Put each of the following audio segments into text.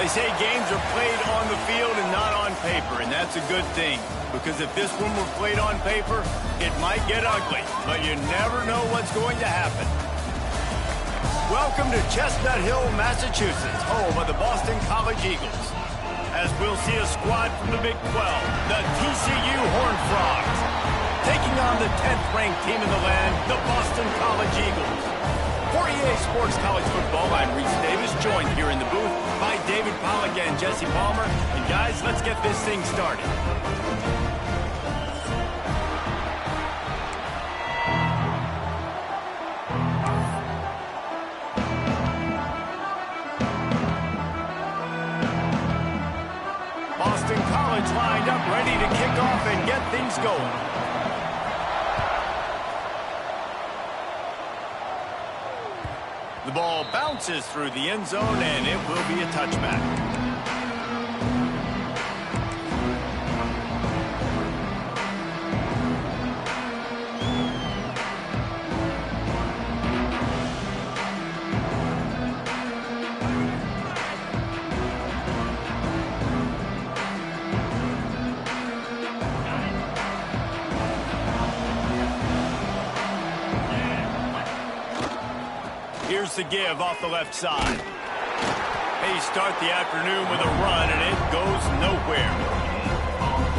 They say games are played on the field and not on paper, and that's a good thing. Because if this one were played on paper, it might get ugly, but you never know what's going to happen. Welcome to Chestnut Hill, Massachusetts, home of the Boston College Eagles. As we'll see a squad from the Big 12, the TCU Horned Frogs, taking on the 10th-ranked team in the land, the Boston College Eagles. For EA Sports College Football, I'm Reese Davis, joined here in the booth by David Pollack and Jesse Palmer. And guys, let's get this thing started. Boston College lined up, ready to kick off and get things going. The ball bounces through the end zone, and it will be a touchback. Here's the give off the left side. They start the afternoon with a run, and it goes nowhere.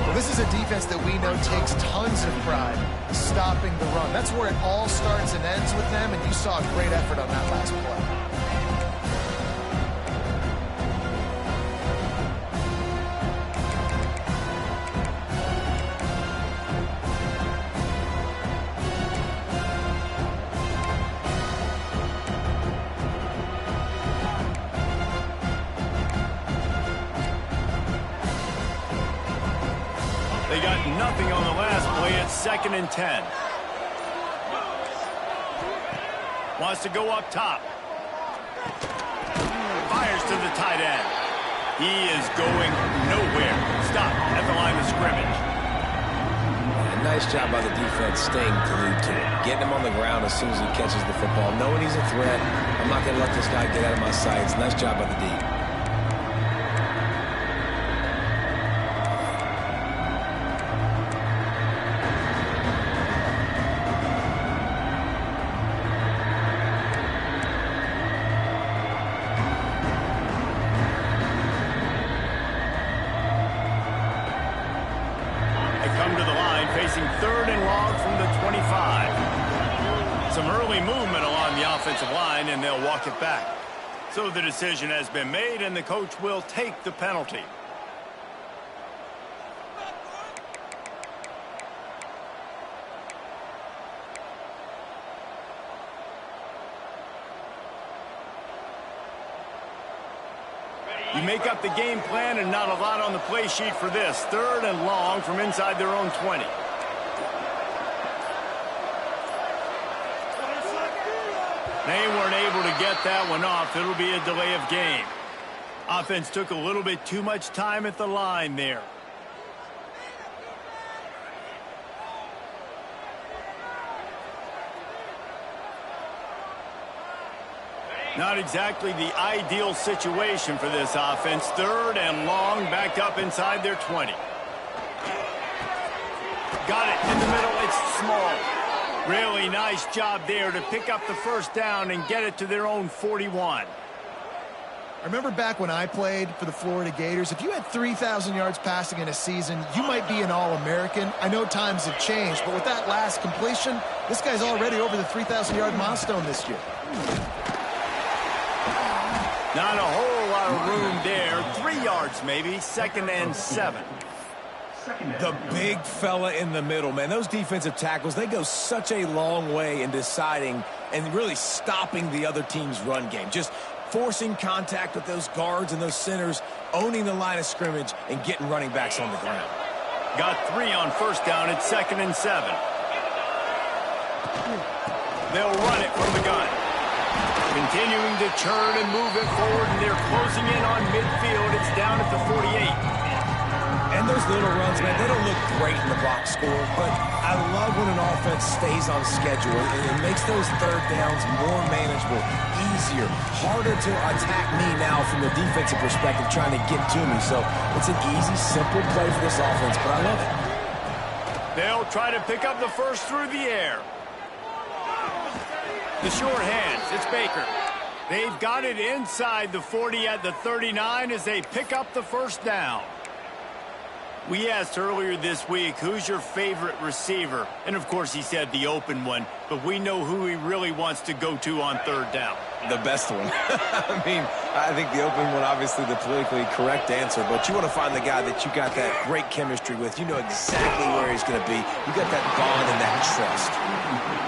Well, this is a defense that we know takes tons of pride stopping the run. That's where it all starts and ends with them, and you saw a great effort on that last play. They got nothing on the last play. It's 2nd and 10. Wants to go up top. Fires to the tight end. He is going nowhere. Stop at the line of scrimmage. Yeah, nice job by the defense staying glued to it. Getting him on the ground as soon as he catches the football. Knowing he's a threat. I'm not going to let this guy get out of my sights. Nice job by the D. Facing 3rd and long from the 25. Some early movement along the offensive line, and they'll walk it back. So the decision has been made, and the coach will take the penalty. You make up the game plan and not a lot on the play sheet for this. 3rd and long from inside their own 20. They weren't able to get that one off. It'll be a delay of game. Offense took a little bit too much time at the line there. Not exactly the ideal situation for this offense. 3rd and long, back up inside their 20. Got it in the middle. It's small. Really nice job there to pick up the first down and get it to their own 41. I remember back when I played for the Florida Gators, if you had 3,000 yards passing in a season, you might be an All-American. I know times have changed, but with that last completion, this guy's already over the 3,000-yard milestone this year. Not a whole lot of room there. 3 yards maybe. 2nd and 7. The big fella in the middle, man. Those defensive tackles, they go such a long way in deciding and really stopping the other team's run game. Just forcing contact with those guards and those centers, owning the line of scrimmage, and getting running backs on the ground. Got 3 on first down. It's 2nd and 7. They'll run it from the gun. Continuing to churn and move it forward, and they're closing in on midfield. It's down at the 48. And those little runs, man, they don't look great in the box score, but I love when an offense stays on schedule and it makes those third downs more manageable, easier, harder to attack me now from the defensive perspective trying to get to me. So it's an easy, simple play for this offense, but I love it. They'll try to pick up the first through the air. The short hands, it's Baker. They've got it inside the 40 at the 39 as they pick up the first down. We asked earlier this week, who's your favorite receiver? And, of course, he said the open one, but we know who he really wants to go to on third down. The best one. I mean, I think the open one, obviously the politically correct answer, but you want to find the guy that you got that great chemistry with. You know exactly where he's going to be. You got that bond and that trust.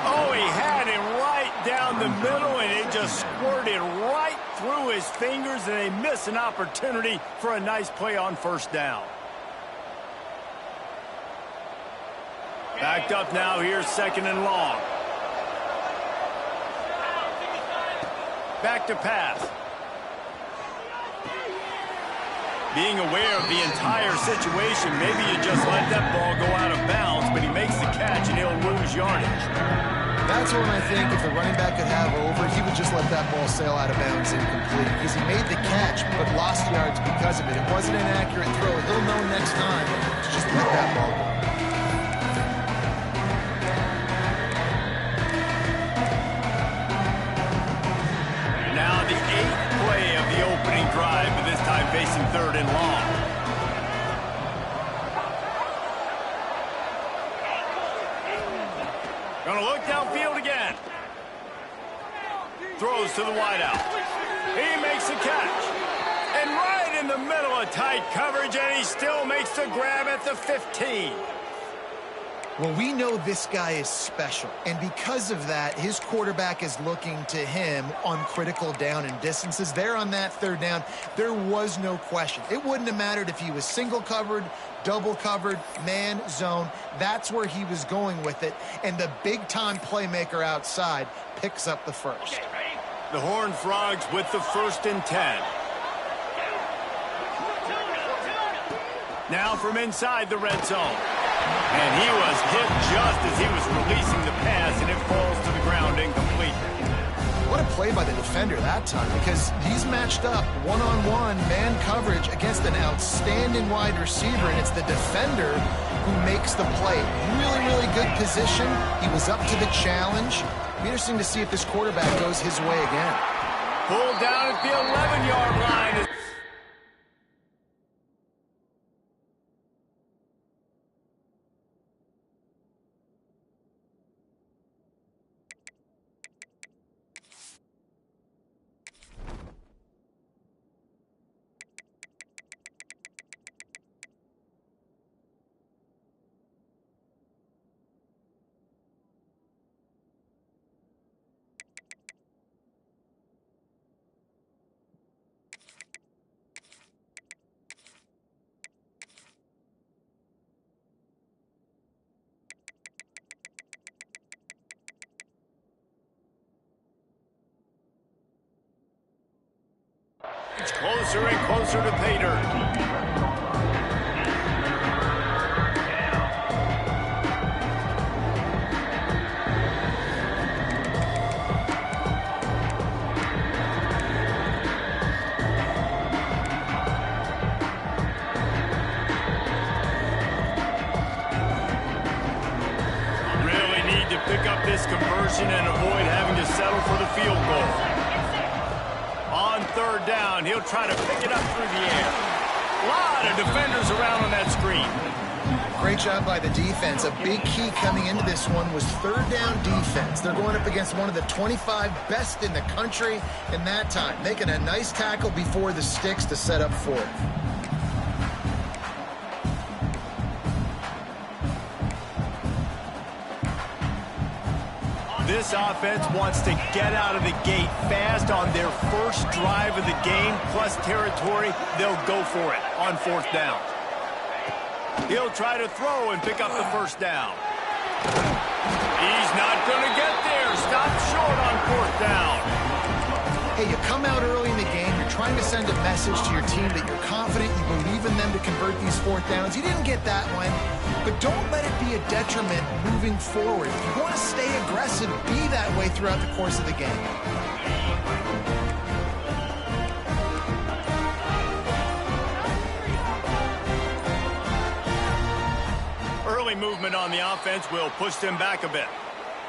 Oh, he had him right down the middle, and it just squirted right through his fingers, and they miss an opportunity for a nice play on first down. Backed up now here, second and long. Back to pass. Being aware of the entire situation, maybe you just let that ball go out of bounds, but he makes the catch and he'll lose yardage. That's when I think if the running back could have over, he would just let that ball sail out of bounds incomplete. Because he made the catch, but lost yards because of it. It wasn't an accurate throw. He'll know next time to just let that ball go. Now the 8th play of the opening drive, but this time facing third and long. Gonna look downfield again. Throws to the wideout. He makes the catch. And right in the middle of tight coverage, and he still makes the grab at the 15. Well, we know this guy is special, and because of that, his quarterback is looking to him on critical down and distances. There on that third down, there was no question. It wouldn't have mattered if he was single covered, double covered, man, zone. That's where he was going with it, and the big-time playmaker outside picks up the first. The Horned Frogs with the 1st and 10. Now from inside the red zone. And he was hit just as he was releasing the pass, and it falls to the ground incomplete. What a play by the defender that time, because he's matched up one-on-one man coverage against an outstanding wide receiver, and it's the defender who makes the play. Really, really good position. He was up to the challenge. Be interesting to see if this quarterback goes his way again. Pulled down at the 11-yard line. It's closer and closer to pay dirt. Really need to pick up this conversion and avoid having to settle for the field goal. On third down, he'll try to pick it up through the air. A lot of defenders around on that screen. Great job by the defense. A big key coming into this one was third down defense. They're going up against one of the 25 best in the country in that time, making a nice tackle before the sticks to set up fourth. This offense wants to get out of the gate fast on their first drive of the game, plus territory. They'll go for it on fourth down. He'll try to throw and pick up the first down. He's not going to get there. Stop short on fourth down. Hey, you come out early in the game, you're trying to send a message to your team that you're confident, you believe in them to convert these fourth downs. You didn't get that one, but don't let it be a detriment moving forward. If you want to stay aggressive, be that way throughout the course of the game. Early movement on the offense will push them back a bit.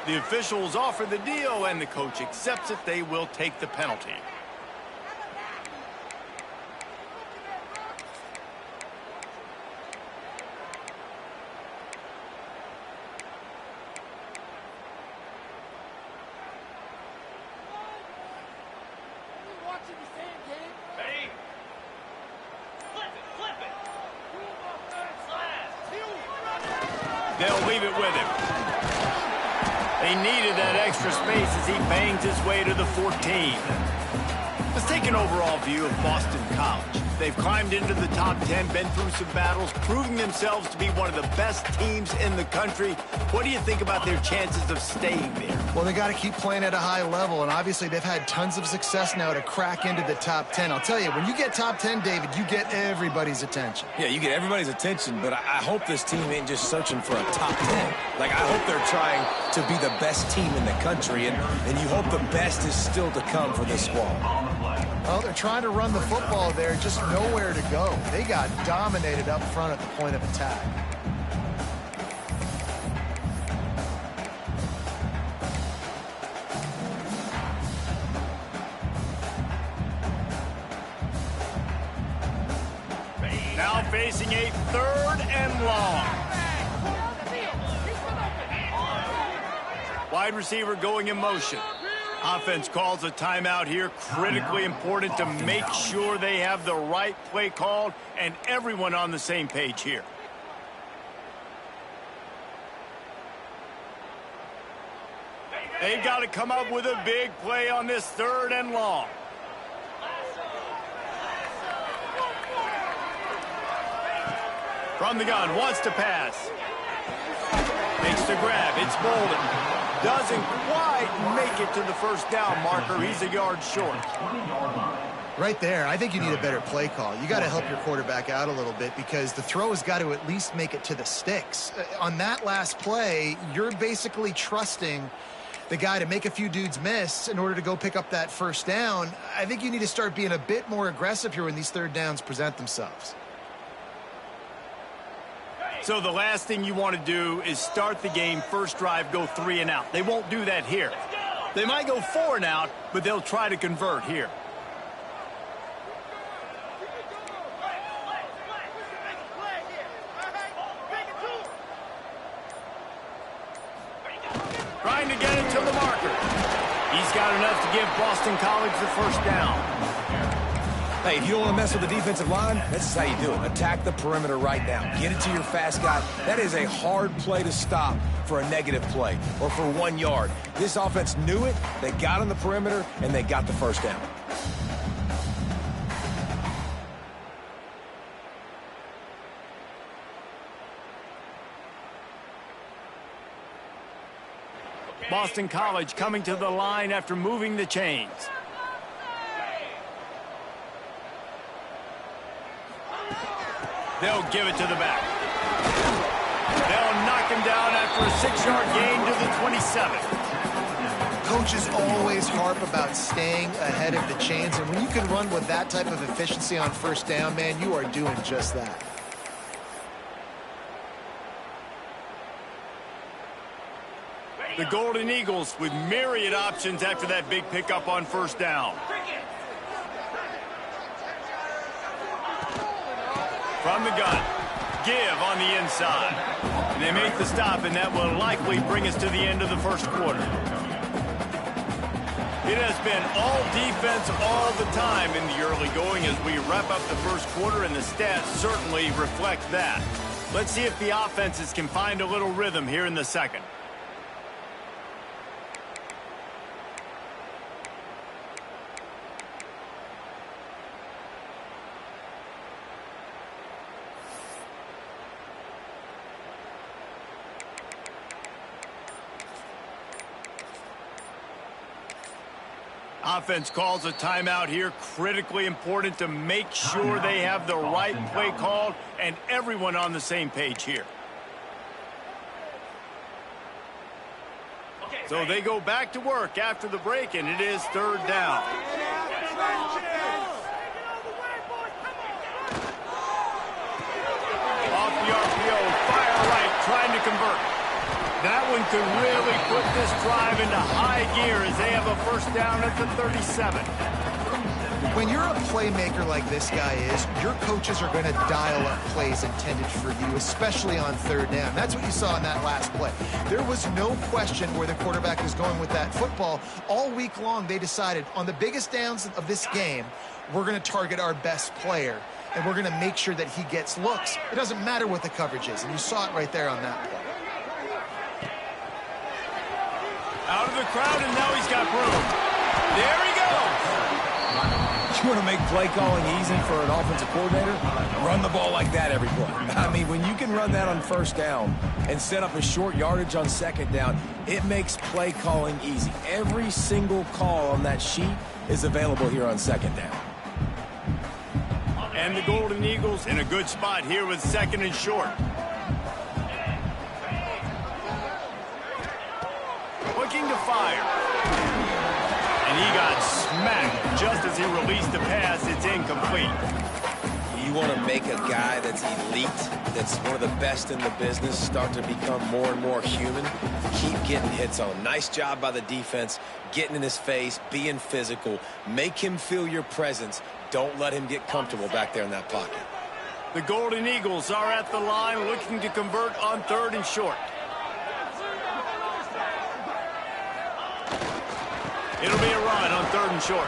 The officials offer the deal, and the coach accepts it. They will take the penalty. They'll leave it with him. They needed that extra space as he bangs his way to the 14. Let's take an overall view of Boston College. They've climbed into the top 10, been through some battles, proving themselves to be one of the best teams in the country. What do you think about their chances of staying there? Well, they got to keep playing at a high level, and obviously they've had tons of success now to crack into the top 10. I'll tell you, when you get top 10, David, you get everybody's attention. Yeah, you get everybody's attention, but I hope this team ain't just searching for a top 10. Like, I hope they're trying to be the best team in the country, and you hope the best is still to come for this squad. Well, they're trying to run the football there, just nowhere to go. They got dominated up front at the point of attack. Now facing a 3rd and long. Wide receiver going in motion. Offense calls a timeout here. Critically important to make sure they have the right play called and everyone on the same page here. They've got to come up with a big play on this 3rd and long. From the gun, wants to pass. Makes the grab. It's Bolden. Doesn't quite make it to the first down marker. He's a yard short. Right there, I think you need a better play call. You got to help your quarterback out a little bit because the throw has got to at least make it to the sticks. On that last play, you're basically trusting the guy to make a few dudes miss in order to go pick up that first down. I think you need to start being a bit more aggressive here when these 3rd downs present themselves. So the last thing you want to do is start the game, first drive, go 3 and out. They won't do that here. They might go 4 and out, but they'll try to convert here. Trying to get it to the marker. He's got enough to give Boston College the first down. Hey, if you don't want to mess with the defensive line, this is how you do it. Attack the perimeter right now. Get it to your fast guy. That is a hard play to stop for a negative play or for 1 yard. This offense knew it. They got on the perimeter, and they got the first down. Boston College coming to the line after moving the chains. They'll give it to the back. They'll knock him down after a 6-yard gain to the 27. Coaches always harp about staying ahead of the chains, and when you can run with that type of efficiency on first down, man, you are doing just that. The Golden Eagles with myriad options after that big pickup on first down. From the gun, give on the inside. And they make the stop, and that will likely bring us to the end of the first quarter. It has been all defense all the time in the early going as we wrap up the first quarter, and the stats certainly reflect that. Let's see if the offenses can find a little rhythm here in the second. Offense calls a timeout here. Critically important to make sure they have the right play called and everyone on the same page here. So they go back to work after the break, and it is third down. Off the RPO, fire right, trying to convert. That one could really put this drive into high gear as they have a first down at the 37. When you're a playmaker like this guy is, your coaches are going to dial up plays intended for you, especially on third down. That's what you saw in that last play. There was no question where the quarterback was going with that football. All week long, they decided on the biggest downs of this game, we're going to target our best player, and we're going to make sure that he gets looks. It doesn't matter what the coverage is, and you saw it right there on that play. Out of the crowd, and now he's got room. There he goes. You want to make play calling easy for an offensive coordinator? Run the ball like that every play. I mean, when you can run that on first down and set up a short yardage on second down, it makes play calling easy. Every single call on that sheet is available here on second down. And the Golden Eagles in a good spot here with second and short. Looking to fire. And he got smacked just as he released the pass. It's incomplete. You want to make a guy that's elite, that's one of the best in the business, start to become more and more human. Keep getting hits on him. Nice job by the defense, getting in his face, being physical. Make him feel your presence. Don't let him get comfortable back there in that pocket. The Golden Eagles are at the line looking to convert on third and short. It'll be a run on third and short.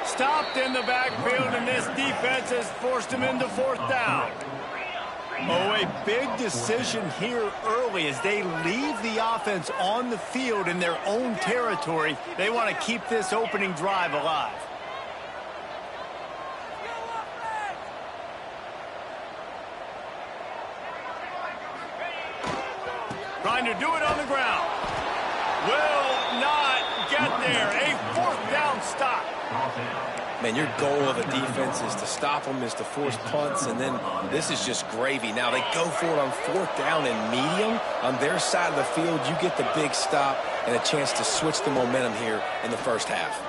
Stopped in the backfield, and this defense has forced him into fourth down. Oh, a big decision here early as they leave the offense on the field in their own territory. They want to keep this opening drive alive. Trying to do it on the ground. Will not get there. A fourth down stop. Man, your goal of a defense is to stop them, is to force punts, and then this is just gravy. Now they go for it on fourth down and medium. On their side of the field, you get the big stop and a chance to switch the momentum here in the first half.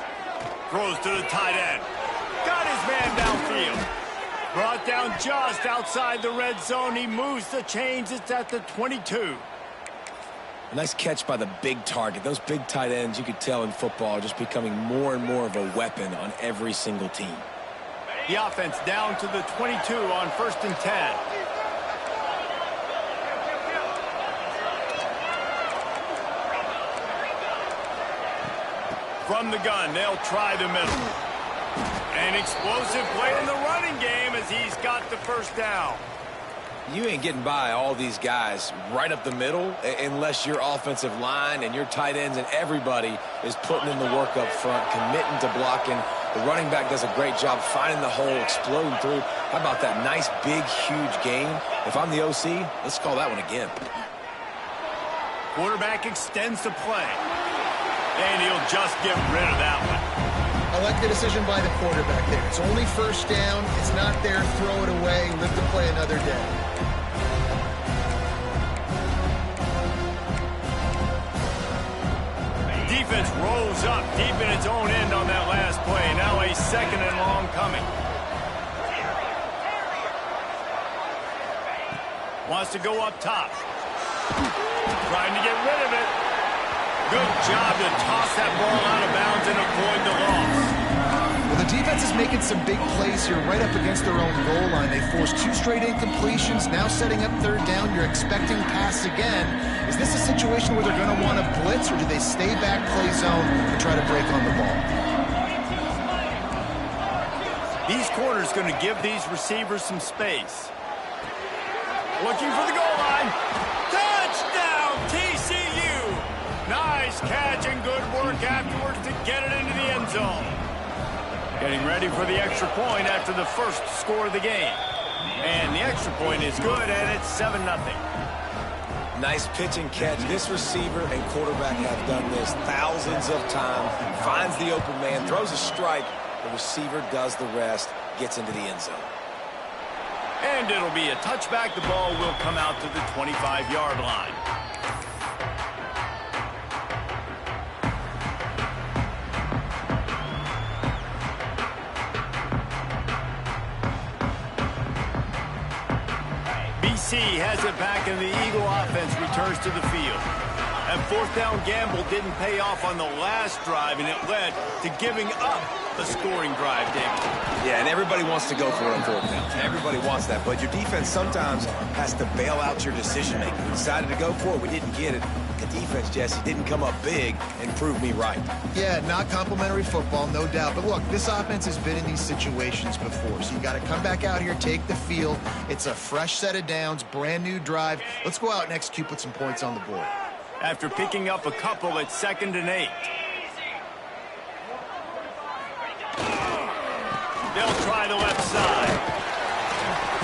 Throws to the tight end. Got his man downfield. Brought down just outside the red zone. He moves the chains. It's at the 22. A nice catch by the big target. Those big tight ends, you could tell in football, are just becoming more and more of a weapon on every single team. The offense down to the 22 on first and 10. From the gun, they'll try the middle. An explosive play in the running game as he's got the first down. You ain't getting by all these guys right up the middle unless your offensive line and your tight ends and everybody is putting in the work up front, committing to blocking. The running back does a great job finding the hole, exploding through. How about that nice, big, huge gain? If I'm the OC, let's call that one again. Quarterback extends the play. And he'll just get rid of that one. I like the decision by the quarterback there. It's only first down. It's not there. Throw it away. Live to play another day. Defense rolls up deep in its own end on that last play. Now a second and long coming. Wants to go up top. Trying to get rid of it. Good job to toss that ball out of bounds and avoid the loss. Well, the defense is making some big plays here right up against their own goal line. They forced 2 straight incompletions. Now setting up third down. You're expecting pass again. Is this a situation where they're going to want to blitz, or do they stay back, play zone, and try to break on the ball? These corners going to give these receivers some space. Looking for the goal line. Touchdown, TCU! Nice catch and good work afterwards to get it into the end zone. Getting ready for the extra point after the first score of the game. And the extra point is good, and it's 7-0. Nice pitch and catch. This receiver and quarterback have done this thousands of times. Finds the open man, throws a strike. The receiver does the rest, gets into the end zone. And it'll be a touchback. The ball will come out to the 25-yard line. BC has it back, and the Eagle offense returns to the field. That fourth down gamble didn't pay off on the last drive, and it led to giving up a scoring drive, David. Yeah, and everybody wants to go for it on fourth down. Everybody wants that, but your defense sometimes has to bail out your decision-making. We decided to go for it. We didn't get it. The defense, Jesse, didn't come up big and prove me right. Yeah, not complimentary football, no doubt. But look, this offense has been in these situations before, so you got to come back out here, take the field. It's a fresh set of downs, brand new drive. Let's go out and execute, put some points on the board. After picking up a couple at 2nd and 8. They'll try the left side.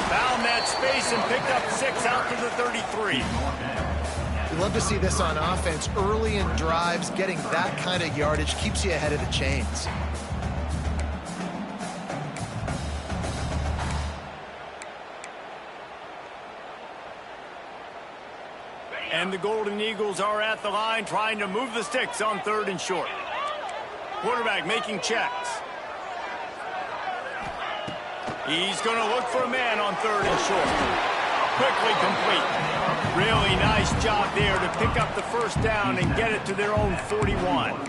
Found that space and picked up 6 out to the 33. We love to see this on offense. Early in drives, getting that kind of yardage keeps you ahead of the chains. And the Golden Eagles are at the line trying to move the sticks on 3rd and short. Quarterback making checks. He's going to look for a man on 3rd and short. Quickly complete. Really nice job there to pick up the first down and get it to their own 41.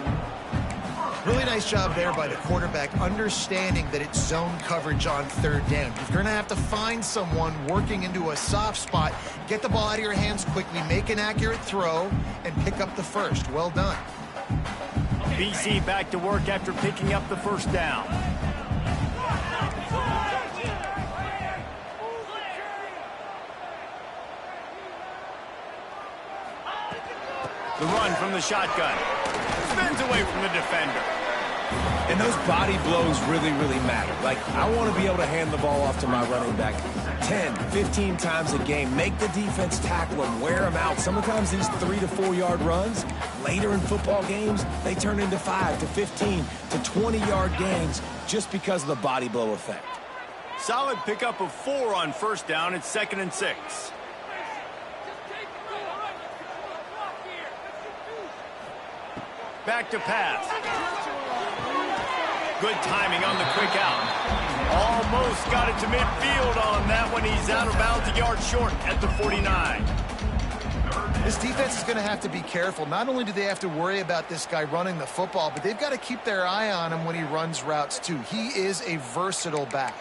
Really nice job there by the quarterback, understanding that it's zone coverage on 3rd down. You're going to have to find someone working into a soft spot, get the ball out of your hands quickly, make an accurate throw, and pick up the first. Well done. BC back to work after picking up the first down. The run from the shotgun. Spins away from the defender. And those body blows really, really matter. Like, I want to be able to hand the ball off to my running back 10, 15 times a game. Make the defense tackle him, wear him out. Sometimes these 3 to 4 yard runs, later in football games, they turn into 5 to 15 to 20 yard gains just because of the body blow effect. Solid pickup of 4 on first down. It's 2nd and 6. Back to pass. Good timing on the quick out. Almost got it to midfield on that one. He's out of bounds a yard short at the 49. This defense is going to have to be careful. Not only do they have to worry about this guy running the football, but they've got to keep their eye on him when he runs routes too. He is a versatile back.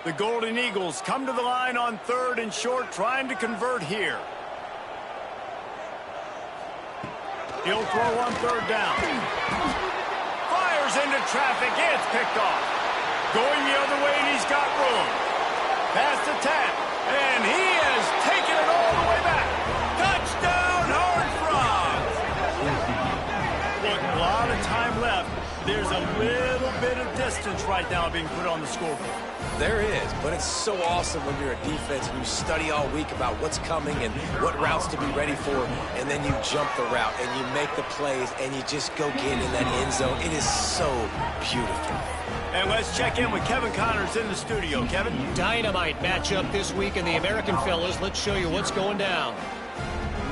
The Golden Eagles come to the line on 3rd and short, trying to convert here. He'll throw on 3rd down. Fires into traffic. It's picked off. Going the other way, and he's got room. Past the 10, and he has taken it all the way back. Touchdown, Horned Frogs! Look, a lot of time left. There's a little bit of distance right now being put on the scoreboard. There is, but it's so awesome when you're a defense and you study all week about what's coming and what routes to be ready for, and then you jump the route and you make the plays and you just go get in that end zone. It is so beautiful. And let's check in with Kevin Connors in the studio. Kevin? Dynamite matchup this week in the American, fellas. Let's show you what's going down.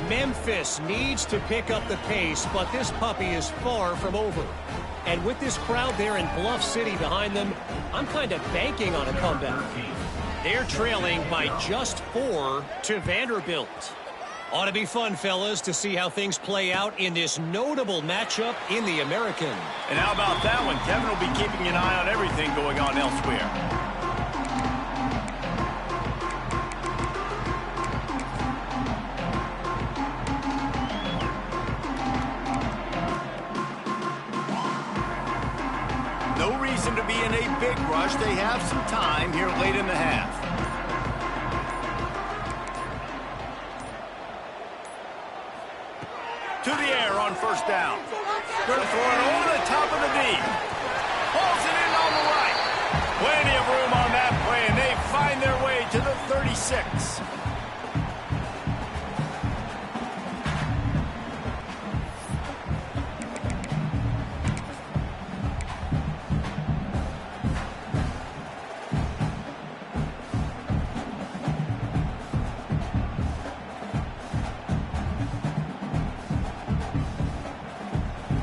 Memphis needs to pick up the pace, but this puppy is far from over. And with this crowd there in Bluff City behind them, I'm kind of banking on a comeback. They're trailing by just 4 to Vanderbilt. Ought to be fun, fellas, to see how things play out in this notable matchup in the American. And how about that one? Kevin will be keeping an eye on everything going on elsewhere. No reason to be in a big rush. They have some time here late in the half. To the air on first down. Going to throw it over the top of the knee. Pulls it in on the right. Plenty of room on that play, and they find their way to the 36.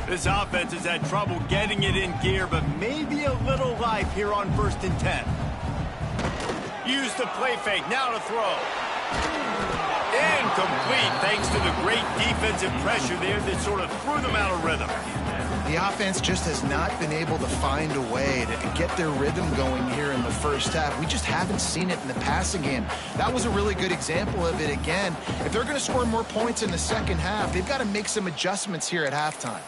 This offense has had trouble getting it in gear, but maybe a little life here on 1st and 10. Use the play fake, now to throw. Incomplete, thanks to the great defensive pressure there that sort of threw them out of rhythm. The offense just has not been able to find a way to get their rhythm going here in the first half. We just haven't seen it in the passing game. That was a really good example of it again. If they're going to score more points in the second half, they've got to make some adjustments here at halftime.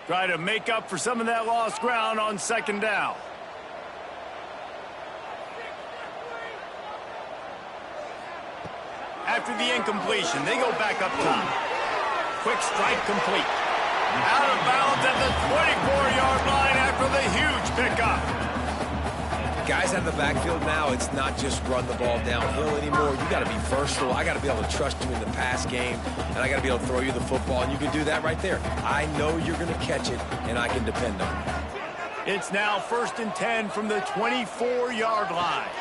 Try to make up for some of that lost ground on 2nd down. After the incompletion, they go back up top. Quick strike complete. Out of bounds at the 24-yard line after the huge pickup. Guys out of the backfield now, it's not just run the ball downhill anymore. You got to be versatile. I got to be able to trust you in the pass game, and I got to be able to throw you the football, and you can do that right there. I know you're going to catch it, and I can depend on it. It's now 1st and 10 from the 24-yard line.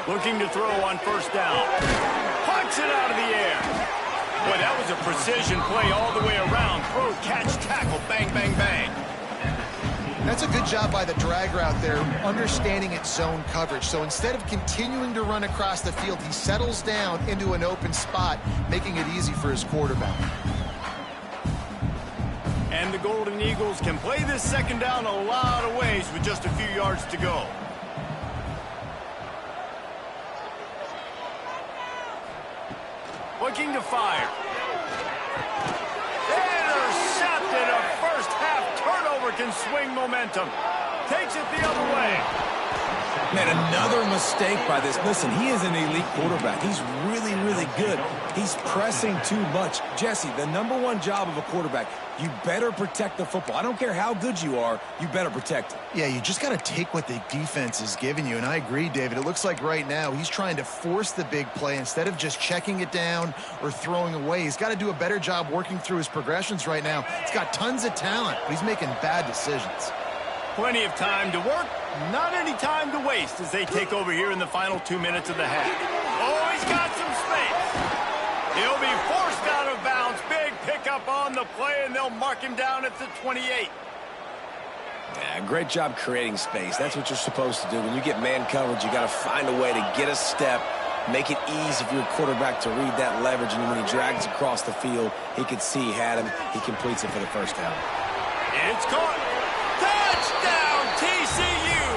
Looking to throw on 1st down. Punts it out of the air. Boy, that was a precision play all the way around. Throw, catch, tackle, bang, bang, bang. That's a good job by the drag route there, understanding its zone coverage. So instead of continuing to run across the field, he settles down into an open spot, making it easy for his quarterback. And the Golden Eagles can play this 2nd down a lot of ways with just a few yards to go. Looking to fire. Intercepted. A first half turnover can swing momentum. Takes it the other way. Man, another mistake by this. Listen, he is an elite quarterback. He's really, really good. He's pressing too much. Jesse, the #1 job of a quarterback, you better protect the football. I don't care how good you are, you better protect it. Yeah, you just got to take what the defense is giving you. And I agree, David. It looks like right now he's trying to force the big play instead of just checking it down or throwing away. He's got to do a better job working through his progressions right now. He's got tons of talent, but he's making bad decisions. Plenty of time to work, not any time to waste as they take over here in the final 2 minutes of the half. Oh, he's got some space. He'll be forced out of bounds. Big pickup on the play, and they'll mark him down at the 28. Yeah, great job creating space. That's what you're supposed to do. When you get man coverage, you got to find a way to get a step, make it easy for your quarterback to read that leverage, and when he drags across the field, he could see he had him. He completes it for the first down. It's caught. Touchdown, TCU!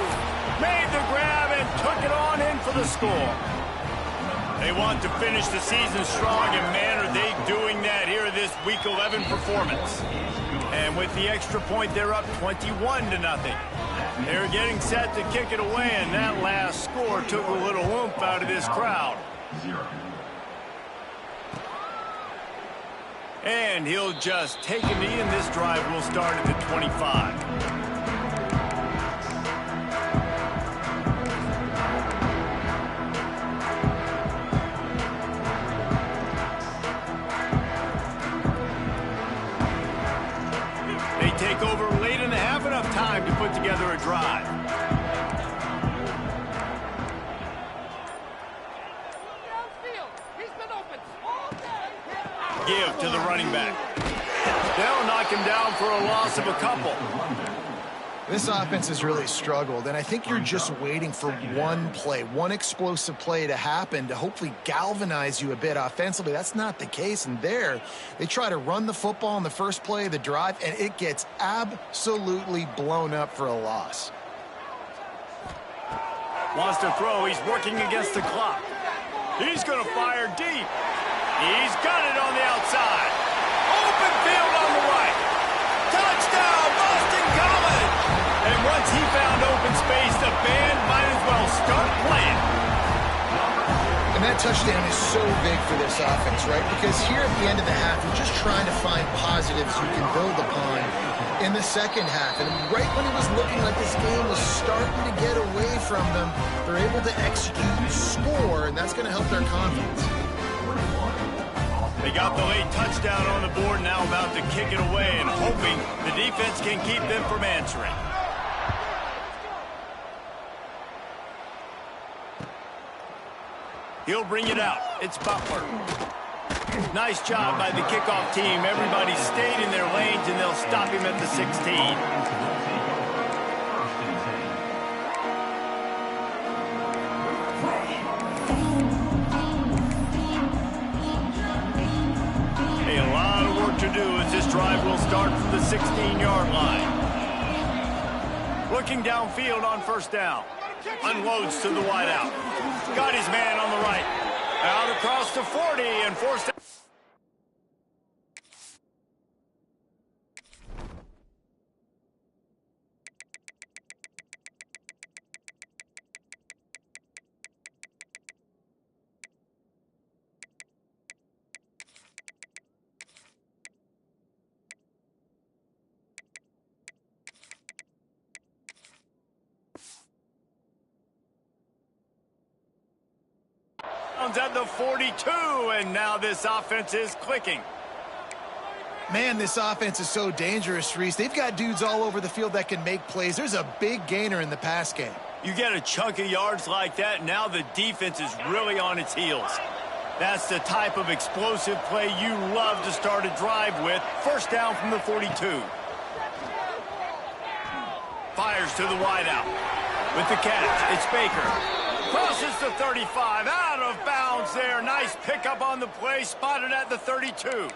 Made the grab and took it on in for the score. They want to finish the season strong, and man, are they doing that here in this Week 11 performance. And with the extra point, they're up 21-0. They're getting set to kick it away, and that last score took a little oomph out of this crowd. And he'll just take a knee, and this drive will start at the 25. Take over late in the half, enough time to put together a drive. Give to the running back. They'll knock him down for a loss of a couple. This offense has really struggled, and I think you're just waiting for one play, one explosive play to happen to hopefully galvanize you a bit offensively. That's not the case, and there, they try to run the football in the first play of the drive, and it gets absolutely blown up for a loss. Wants to throw. He's working against the clock. He's going to fire deep. He's got it on the outside. Open field on the right. Touchdown, Boston College! And once he found And that touchdown is so big for this offense, right? Because here at the end of the half, you're just trying to find positives you can build upon in the second half. And right when it was looking like this game was starting to get away from them, they're able to execute and score, and that's going to help their confidence. They got the late touchdown on the board, now about to kick it away and hoping the defense can keep them from answering. He'll bring it out. It's Butler. Nice job by the kickoff team. Everybody stayed in their lanes, and they'll stop him at the 16. To do as this drive will start from the 16-yard line. Looking downfield on first down. Unloads to the wideout. Got his man on the right. Out across the 40 and forced out. At the 42, and now this offense is clicking. Man, this offense is so dangerous, Reese. They've got dudes all over the field that can make plays. There's a big gainer in the pass game. You get a chunk of yards like that, now the defense is really on its heels. That's the type of explosive play you love to start a drive with. First down from the 42. Fires to the wideout. With the catch, it's Baker. Crosses the 35, out of bounds there. Nice pickup on the play, spotted at the 32.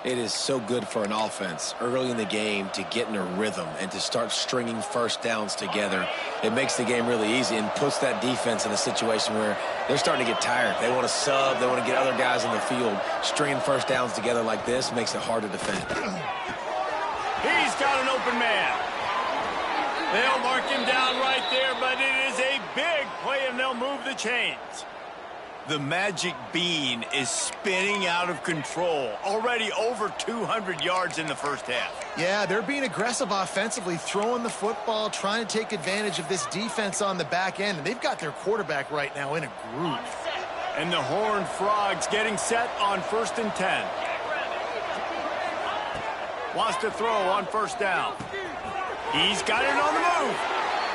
It is so good for an offense early in the game to get in a rhythm and to start stringing first downs together. It makes the game really easy and puts that defense in a situation where they're starting to get tired. They want to sub, they want to get other guys in the field. Stringing first downs together like this makes it hard to defend. He's got an open man. They'll mark him down right there, but it is a big play, and they'll move the chains. The magic bean is spinning out of control. Already over 200 yards in the first half. Yeah, they're being aggressive offensively, throwing the football, trying to take advantage of this defense on the back end. And they've got their quarterback right now in a groove. And the Horned Frogs getting set on 1st and 10. Wants to throw on first down. He's got it on the move.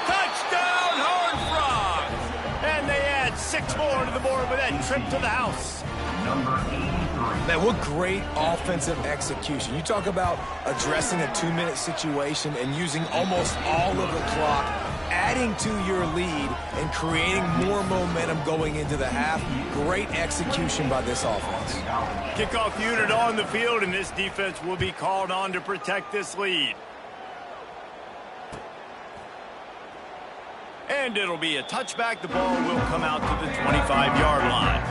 Touchdown, Horned Frogs! And they add 6 more to the board with that trip to the house. Man, what great offensive execution. You talk about addressing a 2-minute situation and using almost all of the clock, adding to your lead and creating more momentum going into the half. Great execution by this offense. Kickoff unit on the field, and this defense will be called on to protect this lead. And it'll be a touchback. The ball will come out to the 25-yard line.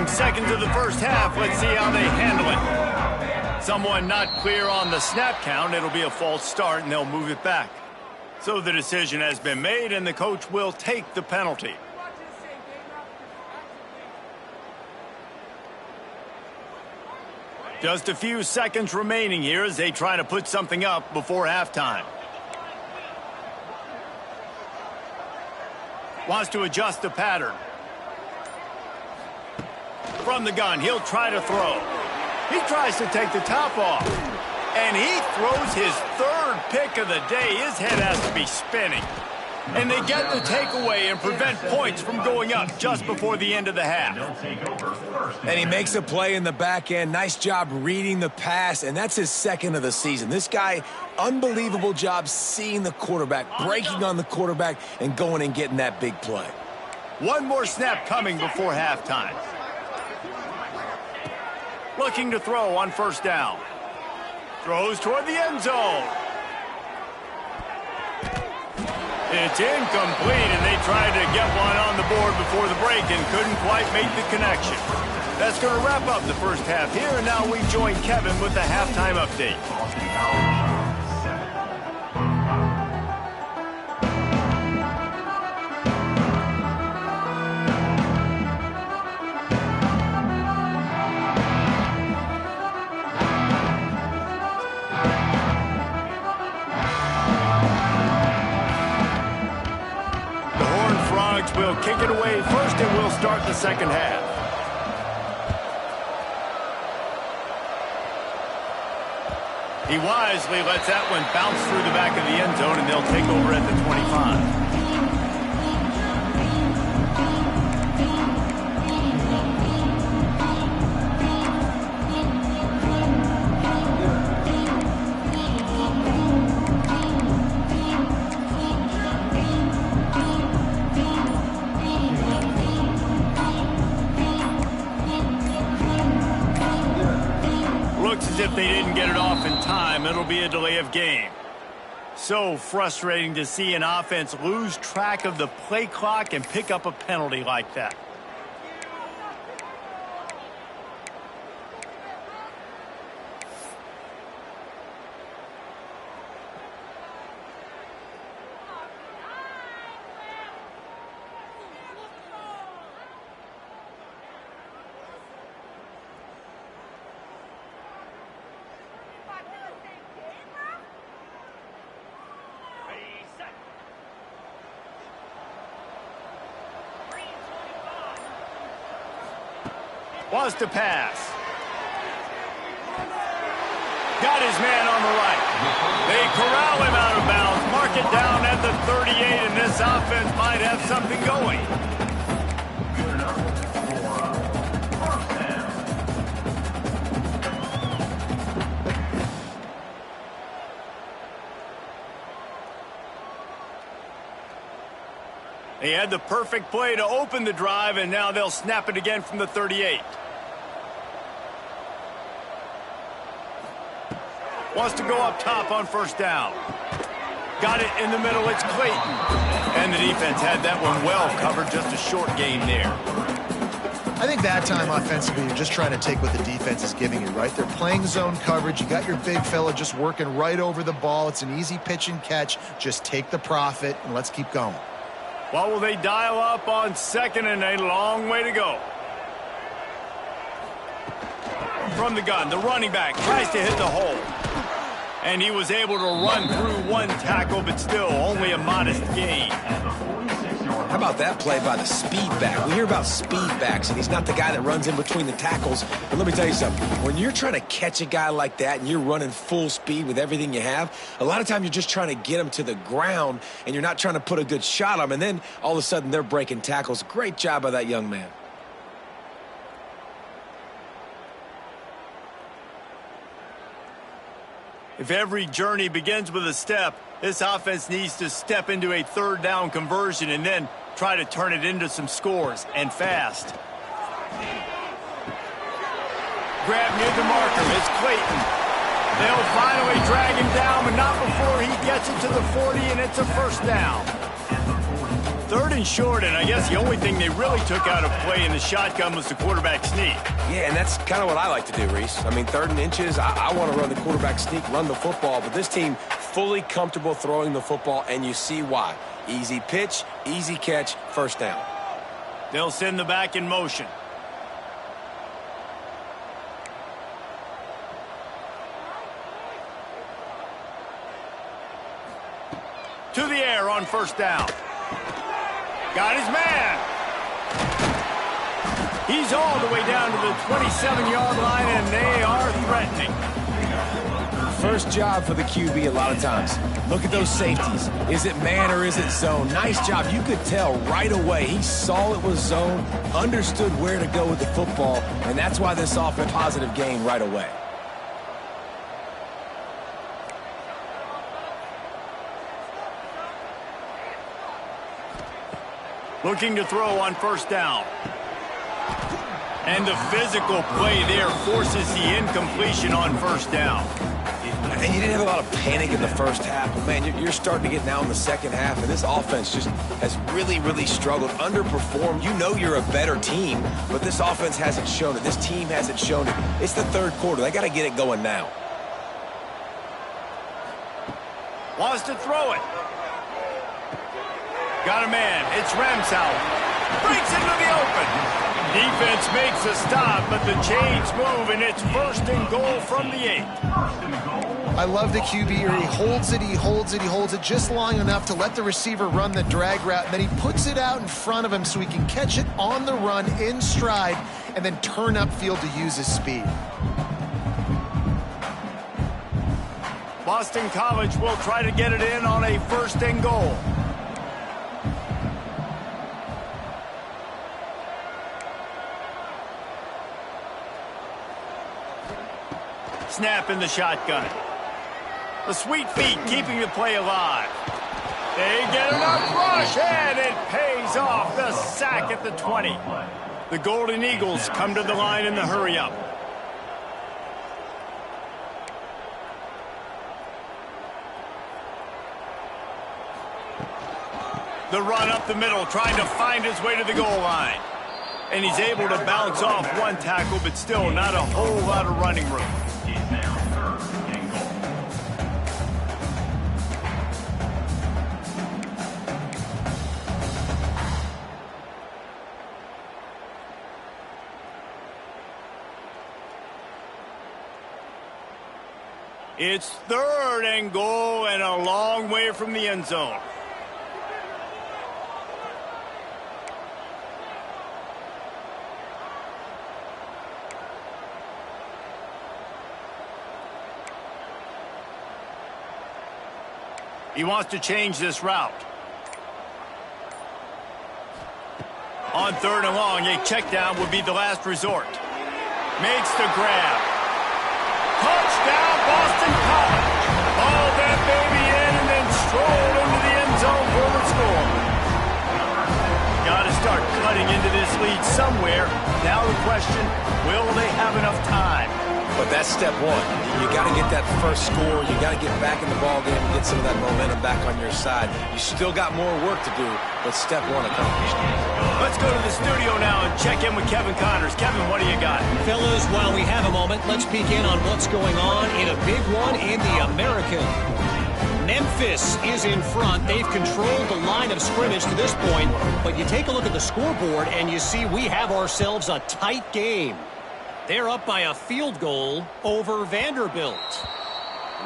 Seconds of the first half. Let's see how they handle it. Someone not clear on the snap count. It'll be a false start, and they'll move it back. So the decision has been made, and the coach will take the penalty. Just a few seconds remaining here as they try to put something up before halftime. Wants to adjust the pattern. From the gun, he'll try to throw. He tries to take the top off. And he throws his 3rd pick of the day. His head has to be spinning. And they get the takeaway and prevent points from going up just before the end of the half. And he makes a play in the back end. Nice job reading the pass, and that's his 2nd of the season. This guy, unbelievable job seeing the quarterback, breaking on the quarterback, and going and getting that big play. One more snap coming before halftime. Looking to throw on first down. Throws toward the end zone. It's incomplete, and they tried to get one on the board before the break and couldn't quite make the connection. That's going to wrap up the first half here, and now we join Kevin with the halftime update. Will kick it away first, and we'll start the second half. He wisely lets that one bounce through the back of the end zone, and they'll take over at the 25. If they didn't get it off in time, it'll be a delay of game. So frustrating to see an offense lose track of the play clock and pick up a penalty like that. Wants to pass. Got his man on the right. They corral him out of bounds. Mark it down at the 38, and this offense might have something going. They had the perfect play to open the drive, and now they'll snap it again from the 38. Wants to go up top on first down. Got it in the middle. It's Clayton. And the defense had that one well covered. Just a short gain there. I think that time offensively, you're just trying to take what the defense is giving you, right? They're playing zone coverage. You got your big fella just working right over the ball. It's an easy pitch and catch. Just take the profit, and let's keep going. Well, will they dial up on second, and a long way to go. From the gun, the running back tries to hit the hole. And he was able to run through one tackle, but still only a modest gain. How about that play by the speed back? We hear about speed backs, and he's not the guy that runs in between the tackles. But let me tell you something. When you're trying to catch a guy like that and you're running full speed with everything you have, a lot of times you're just trying to get him to the ground, and you're not trying to put a good shot on him, and then all of a sudden they're breaking tackles. Great job by that young man. If every journey begins with a step, this offense needs to step into a third down conversion and then try to turn it into some scores, and fast. Grab near the marker. It's Clayton. They'll finally drag him down, but not before he gets it to the 40, and it's a first down. Third and short, and I guess the only thing they really took out of play in the shotgun was the quarterback sneak. Yeah, and that's kind of what I like to do, Reese. I mean, 3rd and inches, I want to run the quarterback sneak, run the football, but this team fully comfortable throwing the football, and you see why. Easy pitch, easy catch, first down. They'll send the back in motion. To the air on first down. Got his man. He's all the way down to the 27-yard line, and they are threatening. First job for the QB a lot of times. Look at those safeties. Is it man or is it zone? Nice job. You could tell right away. He saw it was zone, understood where to go with the football, and that's why this offense positive gain right away. Looking to throw on first down. And the physical play there forces the incompletion on first down. And you didn't have a lot of panic in the first half, but man, you're starting to get now in the second half, and this offense just has really, really struggled, underperformed. You know you're a better team, but this offense hasn't shown it. This team hasn't shown it. It's the third quarter. They got to get it going now. Wants to throw it. Got a man. It's Ramsauer. Breaks into the open. Defense makes a stop, but the chains move, and it's 1st and goal from the 8. I love the QB here. He holds it, he holds it, he holds it just long enough to let the receiver run the drag route, and then he puts it out in front of him so he can catch it on the run in stride and then turn upfield to use his speed. Boston College will try to get it in on a 1st and goal. Snap in the shotgun. The sweet feet keeping the play alive. They get enough rush, and it pays off. The sack at the 20. The Golden Eagles come to the line in the hurry-up. The run up the middle, trying to find his way to the goal line. And he's able to bounce off one tackle, but still not a whole lot of running room. It's 3rd and goal and a long way from the end zone. He wants to change this route. On 3rd and long, a check down would be the last resort. Makes the grab. Touchdown, Boston College. Ball that baby in and then strolled into the end zone for the score. Got to start cutting into this lead somewhere. Now the question, will they have enough time? But that's step one. You got to get that first score. You got to get back in the ball game and get some of that momentum back on your side. You still got more work to do, but step one accomplished. Let's go to the studio now and check in with Kevin Connors. Kevin, what do you got? Fellas, while we have a moment, let's peek in on what's going on in a big one in the American. Memphis is in front. They've controlled the line of scrimmage to this point, but you take a look at the scoreboard and you see we have ourselves a tight game. They're up by a field goal over Vanderbilt.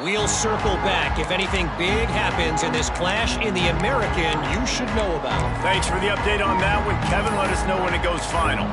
We'll circle back. If anything big happens in this clash in the American, you should know about. Thanks for the update on that one, Kevin. Let us know when it goes final.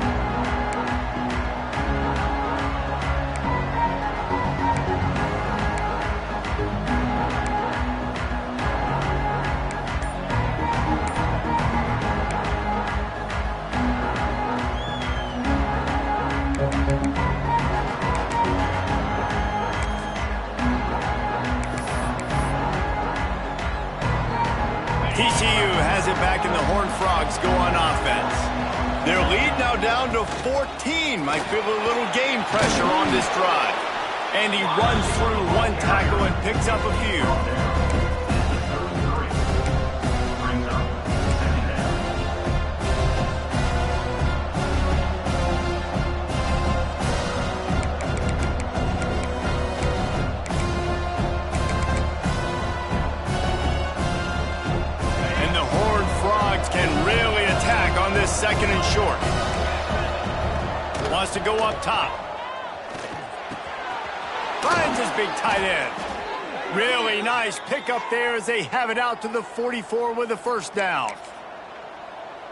TCU has it back and the Horned Frogs go on offense. Their lead now down to 14. Might feel a little game pressure on this drive. And he runs through one tackle and picks up a few. Can really attack on this 2nd and short. Wants to go up top. Finds his big tight end. Really nice pickup there as they have it out to the 44 with a 1st down.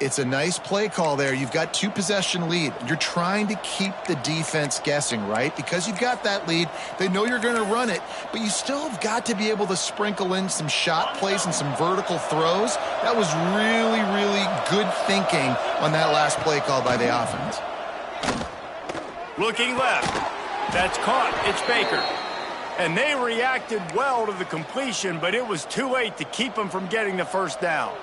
It's a nice play call there. You've got 2-possession lead. You're trying to keep the defense guessing, right? Because you've got that lead. They know you're going to run it, but you still have got to be able to sprinkle in some shot plays and some vertical throws. That was really, really good thinking on that last play call by the offense. Looking left. That's caught. It's Baker. And they reacted well to the completion, but it was too late to keep them from getting the 1st down.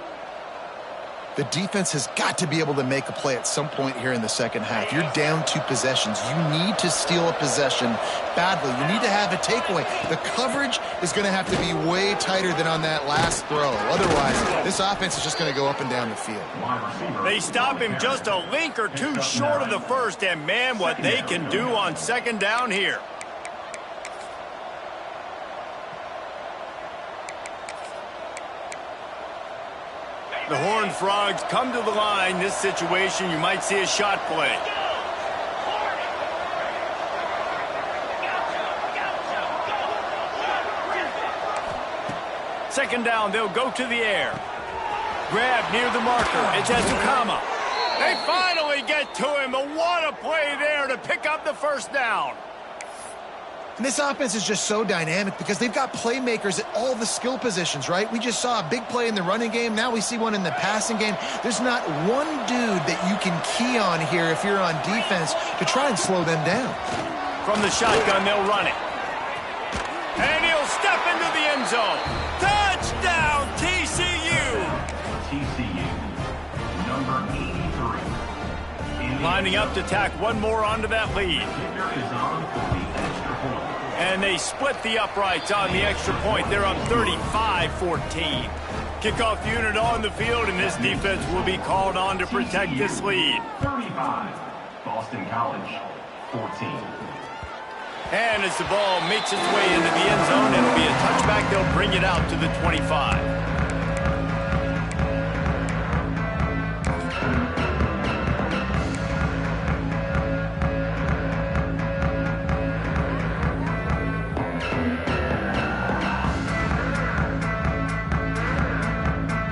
The defense has got to be able to make a play at some point here in the second half. You're down 2 possessions. You need to steal a possession badly. You need to have a takeaway. The coverage is going to have to be way tighter than on that last throw. Otherwise, this offense is just going to go up and down the field. They stop him just a link or two short of the first, and man, what they can do on second down here. The Horned Frogs come to the line. This situation, you might see a shot play. Second down, they'll go to the air. Grab near the marker. It's Ezukama. They finally get to him, but what a play there to pick up the first down. And this offense is just so dynamic because they've got playmakers at all the skill positions, right? We just saw a big play in the running game. Now we see one in the passing game. There's not one dude that you can key on here if you're on defense to try and slow them down. From the shotgun, they'll run it. And he'll step into the end zone. Touchdown, TCU! TCU, number 83. Lining up to tack one more onto that lead. Kicker is on for the extra point. And they split the uprights on the extra point. They're up 35-14. Kickoff unit on the field, and this defense will be called on to protect this lead. 35, Boston College, 14. And as the ball makes its way into the end zone, it'll be a touchback. They'll bring it out to the 25.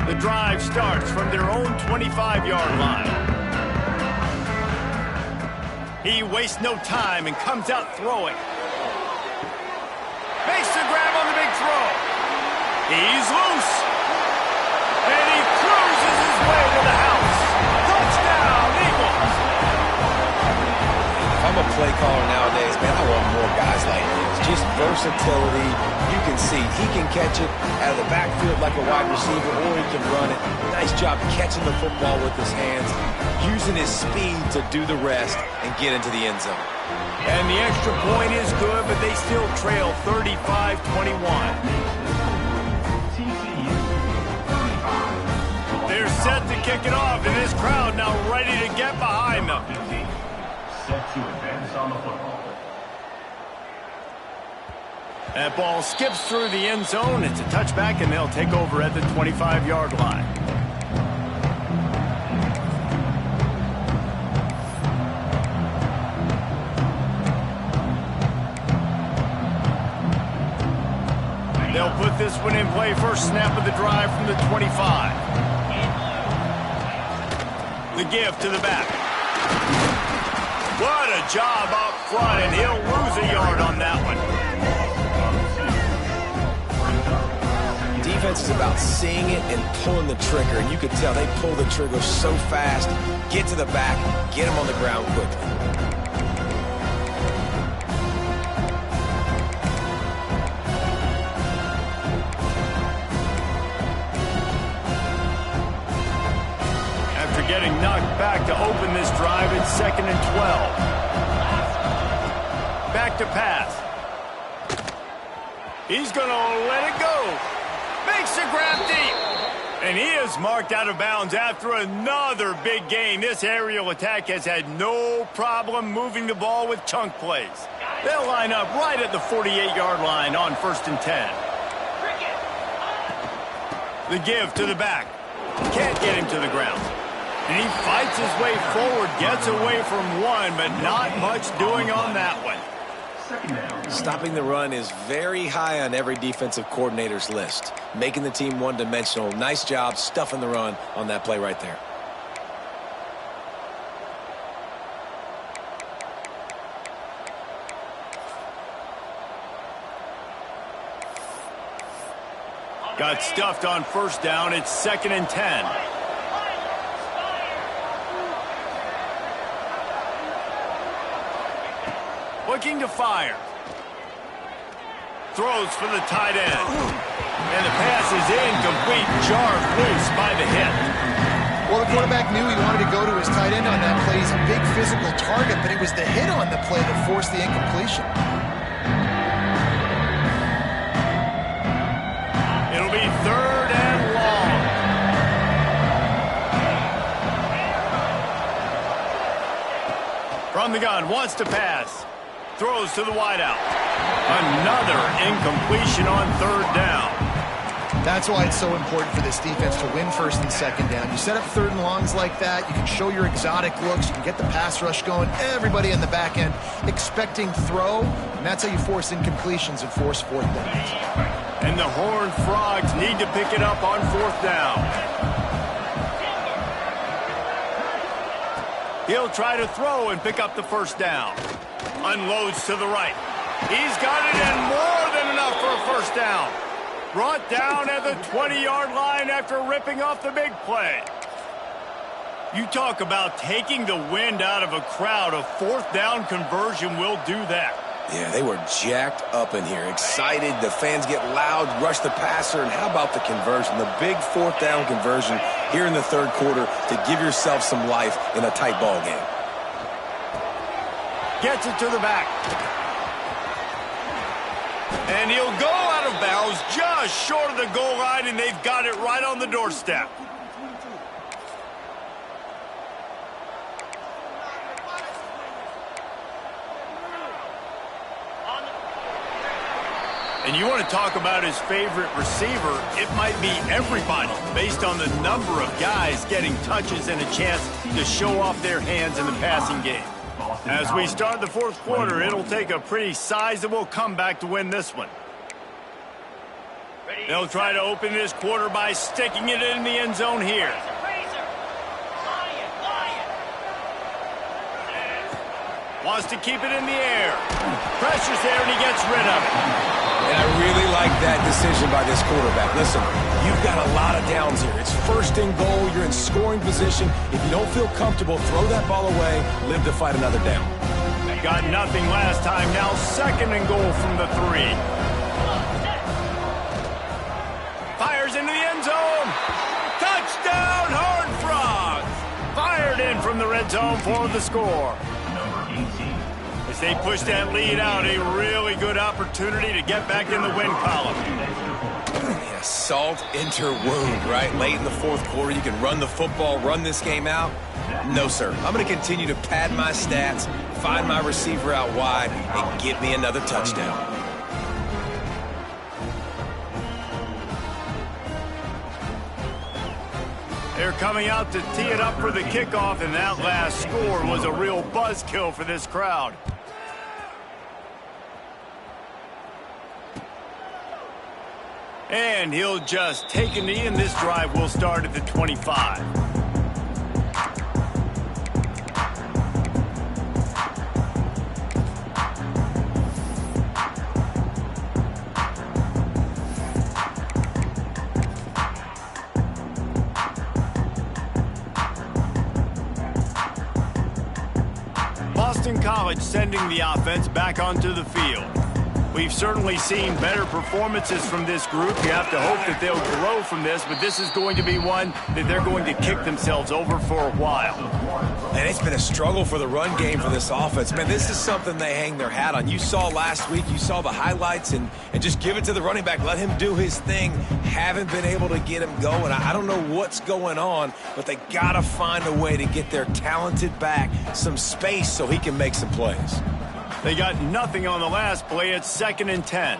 The drive starts from their own 25-yard line. He wastes no time and comes out throwing. Makes the grab on the big throw. He's loose. And he cruises his way to the house. Touchdown, Eagles. If I'm a play caller nowadays, man, I want more guys like this. Just versatility. You can see he can catch it out of the backfield like a wide receiver, or he can run it. Nice job catching the football with his hands, using his speed to do the rest and get into the end zone. And the extra point is good, but they still trail 35-21. They're set to kick it off, and this crowd now ready to get behind them. Set to advance on the football. That ball skips through the end zone. It's a touchback, and they'll take over at the 25-yard line. They'll put this one in play. First snap of the drive from the 25. The give to the back. What a job up front, and he'll lose a yard on that one. Defense is about seeing it and pulling the trigger, and you can tell they pull the trigger so fast, get to the back, get him on the ground quickly. After getting knocked back to open this drive, it's 2nd and 12. Back to pass. He's going to let it go. Makes the grab deep. And he is marked out of bounds after another big gain. This aerial attack has had no problem moving the ball with chunk plays. They'll line up right at the 48-yard line on 1st and 10. The give to the back. Can't get him to the ground. And he fights his way forward, gets away from one, but not much doing on that one. Stopping the run is very high on every defensive coordinator's list. Making the team one-dimensional. Nice job stuffing the run on that play right there. Got stuffed on 1st down. It's 2nd and 10. Looking to fire. Throws for the tight end. And the pass is incomplete. Jarred loose by the hit. Well, the quarterback knew he wanted to go to his tight end on that play. He's a big physical target, but it was the hit on the play that forced the incompletion. It'll be 3rd and long. From the gun, wants to pass. Throws to the wideout. Another incompletion on 3rd down. That's why it's so important for this defense to win 1st and 2nd down. You set up 3rd and longs like that, you can show your exotic looks, you can get the pass rush going, everybody in the back end expecting throw, and that's how you force incompletions and force 4th downs. And the Horned Frogs need to pick it up on 4th down. He'll try to throw and pick up the 1st down. Unloads to the right. He's got it, and more than enough for a 1st down. Brought down at the 20-yard line after ripping off the big play. You talk about taking the wind out of a crowd. A 4th down conversion will do that. Yeah, they were jacked up in here, excited. The fans get loud, rush the passer, and how about the conversion? The big 4th down conversion here in the 3rd quarter to give yourself some life in a tight ball game. Gets it to the back. And he'll go out of bounds just short of the goal line, and they've got it right on the doorstep. And you want to talk about his favorite receiver, it might be everybody based on the number of guys getting touches and a chance to show off their hands in the passing game. As we start the 4th quarter, it'll take a pretty sizable comeback to win this one. They'll try to open this quarter by sticking it in the end zone here. Wants to keep it in the air. Pressure's there, and he gets rid of it. And I really like that decision by this quarterback. Listen, you've got a lot of downs here. It's 1st and goal. You're in scoring position. If you don't feel comfortable, throw that ball away. Live to fight another down. Got nothing last time. Now 2nd and goal from the 3. Fires into the end zone. Touchdown, Horned Frogs. Fired in from the red zone for the score. As they push that lead out, a really good opportunity to get back in the win column. Yeah, salt enter wound, right? Late in the 4th quarter, you can run the football, run this game out. No, sir. I'm going to continue to pad my stats, find my receiver out wide, and get me another touchdown. They're coming out to tee it up for the kickoff, and that last score was a real buzzkill for this crowd. And he'll just take a knee, and this drive will start at the 25. Boston College sending the offense back onto the field. We've certainly seen better performances from this group. You have to hope that they'll grow from this, but this is going to be one that they're going to kick themselves over for a while. And it's been a struggle for the run game for this offense. Man, this is something they hang their hat on. You saw last week, you saw the highlights, and just give it to the running back. Let him do his thing. Haven't been able to get him going. I don't know what's going on, but they got to find a way to get their talented back some space so he can make some plays. They got nothing on the last play. It's 2nd and 10.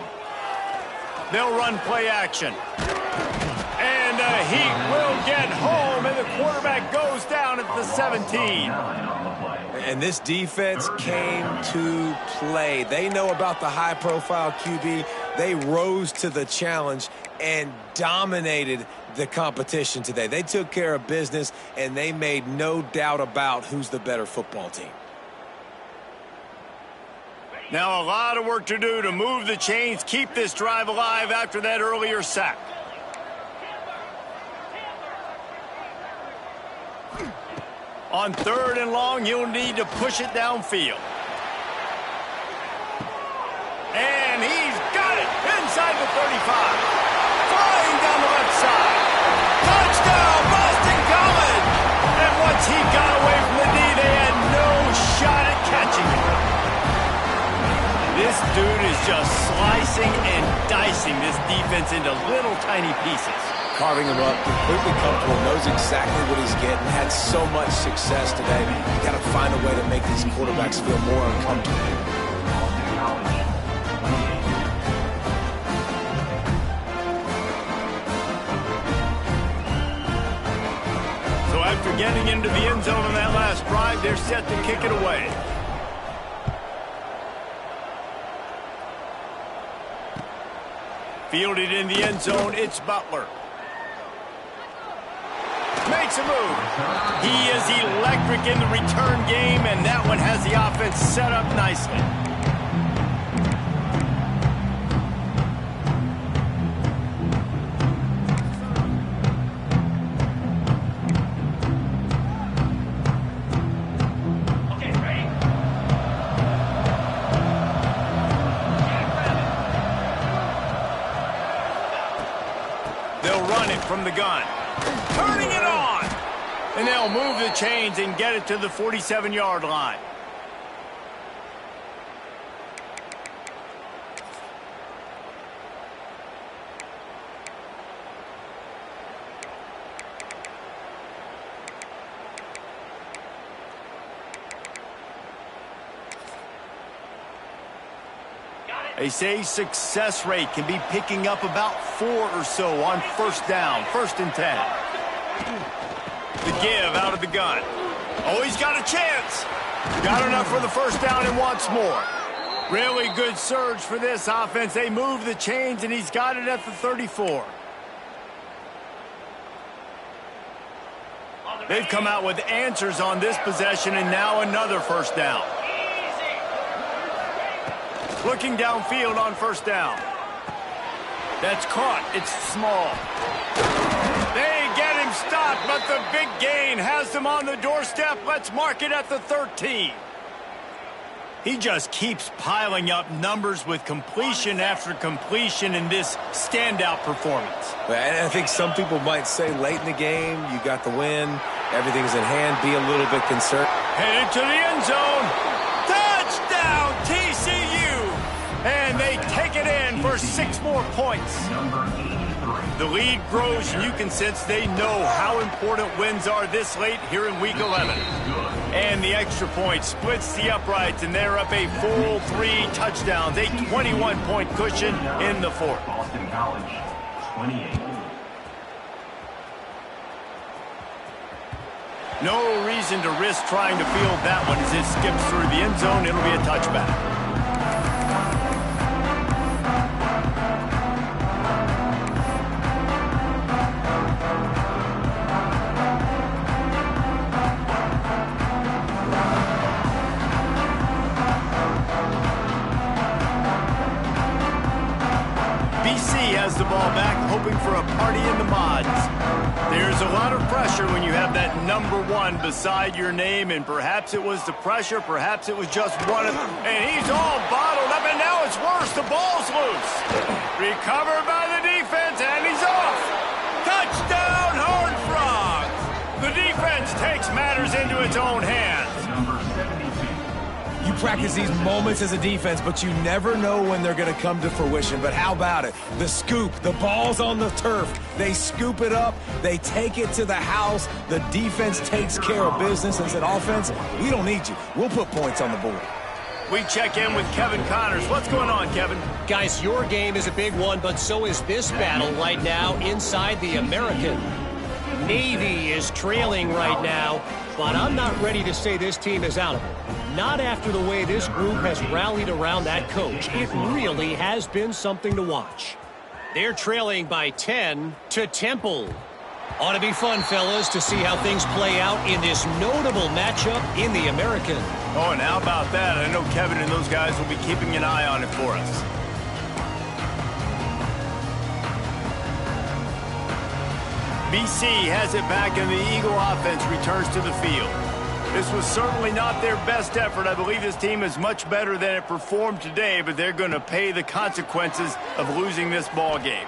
They'll run play action. And he will get home, and the quarterback goes down at the 17. And this defense came to play. They know about the high-profile QB. They rose to the challenge and dominated the competition today. They took care of business, and they made no doubt about who's the better football team. Now a lot of work to do to move the chains, keep this drive alive after that earlier sack. On 3rd and long, you'll need to push it downfield. And he's got it inside the 35. Flying down the left side. Touchdown, Boston College! he got away from the knee. They had no shot at catching him. This dude is just slicing and dicing this defense into little tiny pieces. Carving him up, completely comfortable, knows exactly what he's getting, had so much success today. You got to find a way to make these quarterbacks feel more uncomfortable. Boston College, 28. So after getting into the end zone on that last drive, they're set to kick it away. Fielded in the end zone, it's Butler. Makes a move. He is electric in the return game, and that one has the offense set up nicely. They'll run it from the gun. Turning it on. And they'll move the chains and get it to the 47-yard line. They say success rate can be picking up about 4 or so on first down, 1st and 10. The give out of the gun. Oh, he's got a chance. Got enough for the first down and wants more. Really good surge for this offense. They move the chains, and he's got it at the 34. They've come out with answers on this possession, and now another first down. Looking downfield on first down. That's caught. It's small. They get him stopped, but the big gain has them on the doorstep. Let's mark it at the 13. He just keeps piling up numbers with completion after completion in this standout performance. And I think some people might say late in the game, you got the win, everything's in hand, be a little bit concerned. Headed to the end zone. Touchdown, TCU! And they take it in for 6 more points. Number 83. The lead grows, and you can sense they know how important wins are this late here in Week 11. And the extra point splits the uprights, and they're up a full 3 touchdowns, a 21-point cushion in the 4th. Boston College, 28. No reason to risk trying to field that one as it skips through the end zone. It'll be a touchback. The ball back, hoping for a party in the mods. There's a lot of pressure when you have that number 1 beside your name, and perhaps it was the pressure, perhaps it was just one of them. And he's all bottled up, and now it's worse. The ball's loose. Recovered by the defense, and he's off. Touchdown, Horned Frogs. The defense takes matters into its own hands. Number 72. You practice these moments as a defense, but you never know when they're going to come to fruition. But how about it? The scoop, the ball's on the turf. They scoop it up. They take it to the house. The defense takes care of business and said, offense, we don't need you. We'll put points on the board. We check in with Kevin Connors. What's going on, Kevin? Guys, your game is a big one, but so is this battle right now inside the American. Navy is trailing right now, but I'm not ready to say this team is out of it. Not after the way this group has rallied around that coach. It really has been something to watch. They're trailing by 10 to Temple. Ought to be fun, fellas, to see how things play out in this notable matchup in the American. Oh, and how about that? I know Kevin and those guys will be keeping an eye on it for us. BC has it back, and the Eagle offense returns to the field. This was certainly not their best effort. I believe this team is much better than it performed today, but they're going to pay the consequences of losing this ball game.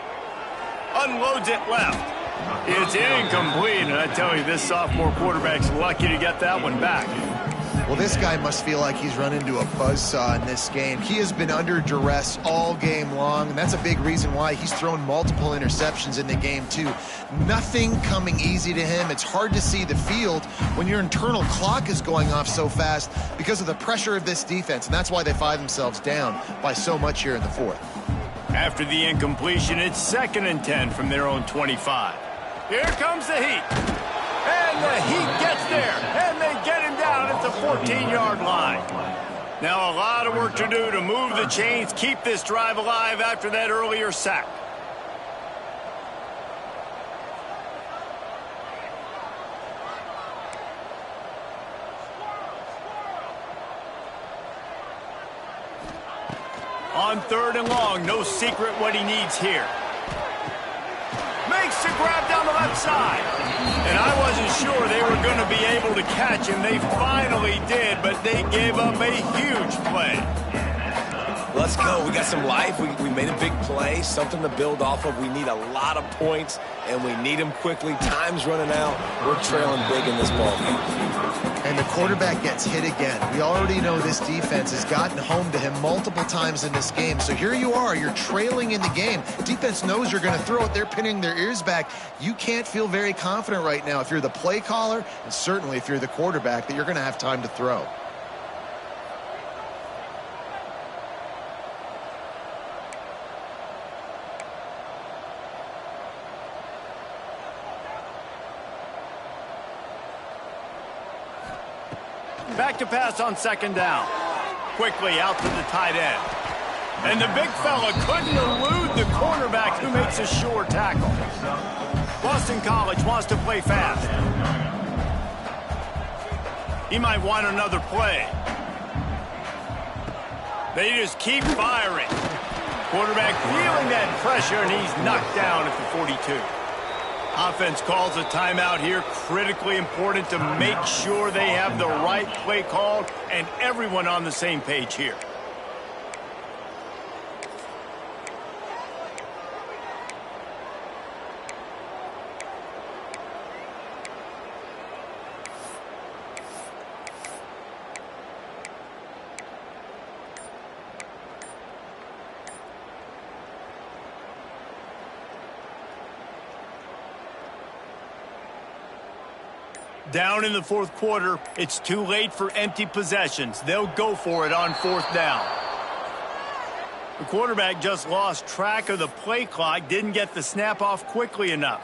Unloads it left. It's incomplete, and I tell you, this sophomore quarterback's lucky to get that one back. Well, this guy must feel like he's run into a buzzsaw in this game. He has been under duress all game long, and that's a big reason why he's thrown multiple interceptions in the game, too. Nothing coming easy to him. It's hard to see the field when your internal clock is going off so fast because of the pressure of this defense, and that's why they find themselves down by so much here in the fourth. After the incompletion, it's 2nd and 10 from their own 25. Here comes the heat. And the heat gets there, and they get him down at the 14-yard line. Now a lot of work to do to move the chains, keep this drive alive after that earlier sack. On 3rd and long, no secret what he needs here. Makes the grab down the left side. And I wasn't sure they were going to be able to catch him. They finally did, but they gave up a huge play. Let's go. We got some life. We made a big play, something to build off of. We need a lot of points, and we need them quickly. Time's running out. We're trailing big in this ball game. And the quarterback gets hit again. We already know this defense has gotten home to him multiple times in this game. So here you are. You're trailing in the game. Defense knows you're going to throw it. They're pinning their ears back. You can't feel very confident right now if you're the play caller, and certainly if you're the quarterback, that you're going to have time to throw. Back to pass on 2nd down. Quickly out to the tight end. And the big fella couldn't elude the cornerback who makes a sure tackle. Boston College wants to play fast. He might want another play. They just keep firing. Quarterback feeling that pressure, and he's knocked down at the 42. Offense calls a timeout here. Critically important to make sure they have the right play called and everyone on the same page here. Down in the 4th quarter, it's too late for empty possessions. They'll go for it on 4th down. The quarterback just lost track of the play clock, didn't get the snap off quickly enough.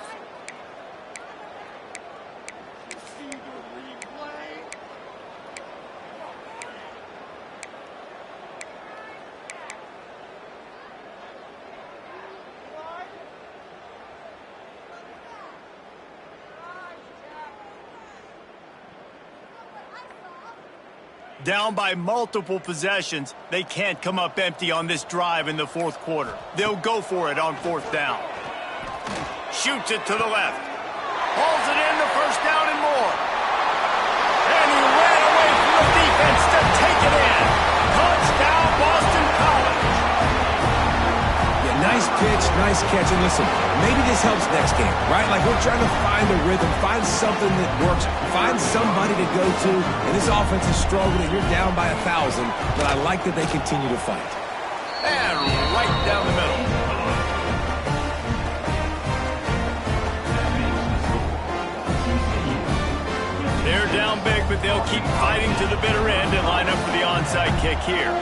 Down by multiple possessions, they can't come up empty on this drive in the 4th quarter. They'll go for it on 4th down. Shoots it to the left. Hauls it in to 1st down and more. And he ran away from the defense to take it in. Touchdown, Boston College. Yeah, nice pitch, nice catch. And listen, maybe this helps next game, right? Like we're trying to find a rhythm, find something that works, find somebody to go to. And this offense is struggling. You're down by 1,000, but I like that they continue to fight. And right down the middle. They're down big, but they'll keep fighting to the bitter end and line up for the onside kick here.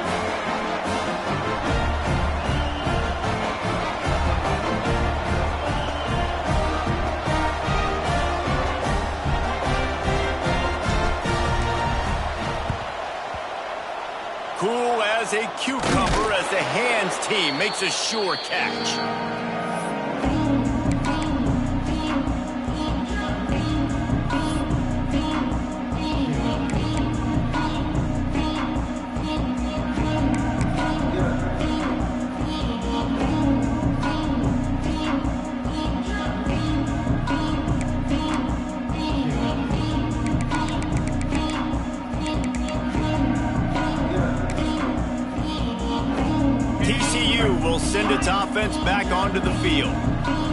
Cool as a cucumber as the hands team makes a sure catch. TCU will send its offense back onto the field.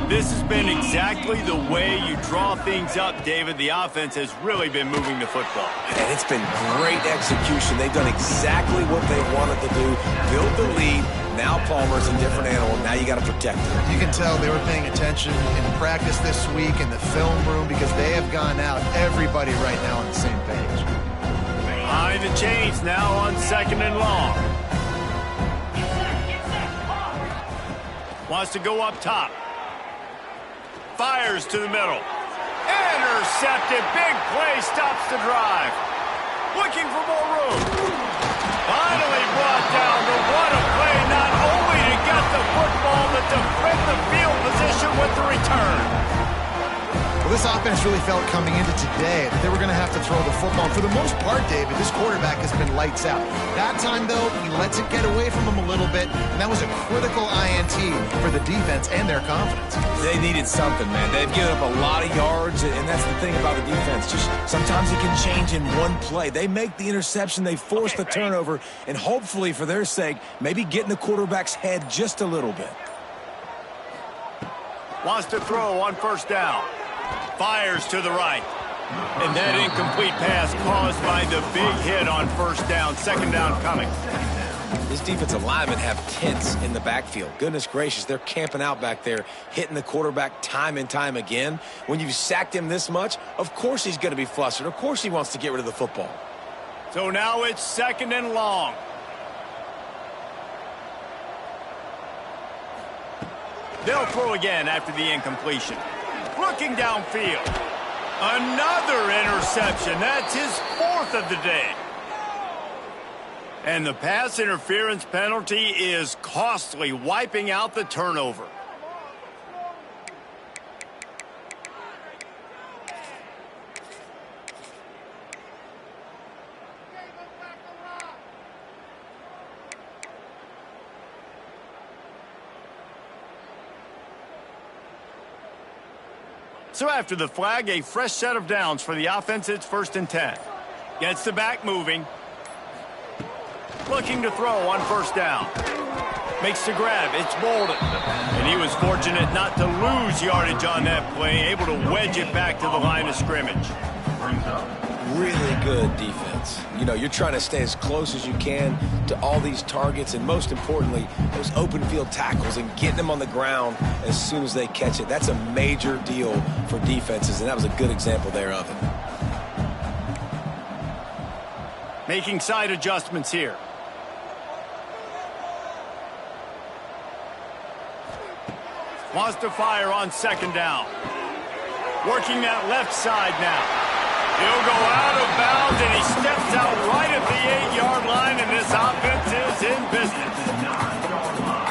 This has been exactly the way you draw things up, David. The offense has really been moving the football. And it's been great execution. They've done exactly what they wanted to do. Build the lead. Now Palmer's a different animal. Now you got to protect him. You can tell they were paying attention in practice this week in the film room because they have gone out, everybody right now on the same page. Behind the chains now on 2nd and long. Wants to go up top. Fires to the middle. Intercepted. Big play stops the drive. Looking for more room. Finally brought down. But what a play, not only to get the football, but to defend the field position with the return. Well, this offense really felt coming into today that they were going to have to throw the football. And for the most part, David, this quarterback has been lights out. That time, though, he lets it get away from him a little bit, and that was a critical INT for the defense and their confidence. They needed something, man. They've given up a lot of yards, and that's the thing about the defense. Just sometimes it can change in one play. They make the interception, they force the turnover, and hopefully, for their sake, maybe get in the quarterback's head just a little bit. Wants to throw on 1st down. Fires to the right. And that incomplete pass caused by the big hit on 1st down. 2nd down coming. This defensive linemen have tents in the backfield. Goodness gracious, they're camping out back there, hitting the quarterback time and time again. When you've sacked him this much, of course he's going to be flustered. Of course he wants to get rid of the football. So now it's 2nd and long. They'll throw again after the incompletion. Looking downfield. Another interception. That's his 4th of the day. And the pass interference penalty is costly, wiping out the turnover. So after the flag, a fresh set of downs for the offense. It's 1st and 10. Gets the back moving. Looking to throw on 1st down. Makes the grab. It's Bolden. And he was fortunate not to lose yardage on that play, able to wedge it back to the line of scrimmage. Really good defense. You know, you're trying to stay as close as you can to all these targets, and most importantly, those open field tackles and getting them on the ground as soon as they catch it. That's a major deal for defenses, and that was a good example there of it. Making side adjustments here. Wants to fire on 2nd down. Working that left side now. He'll go out of bounds, and he steps out right at the 8-yard line, and this offense is in business.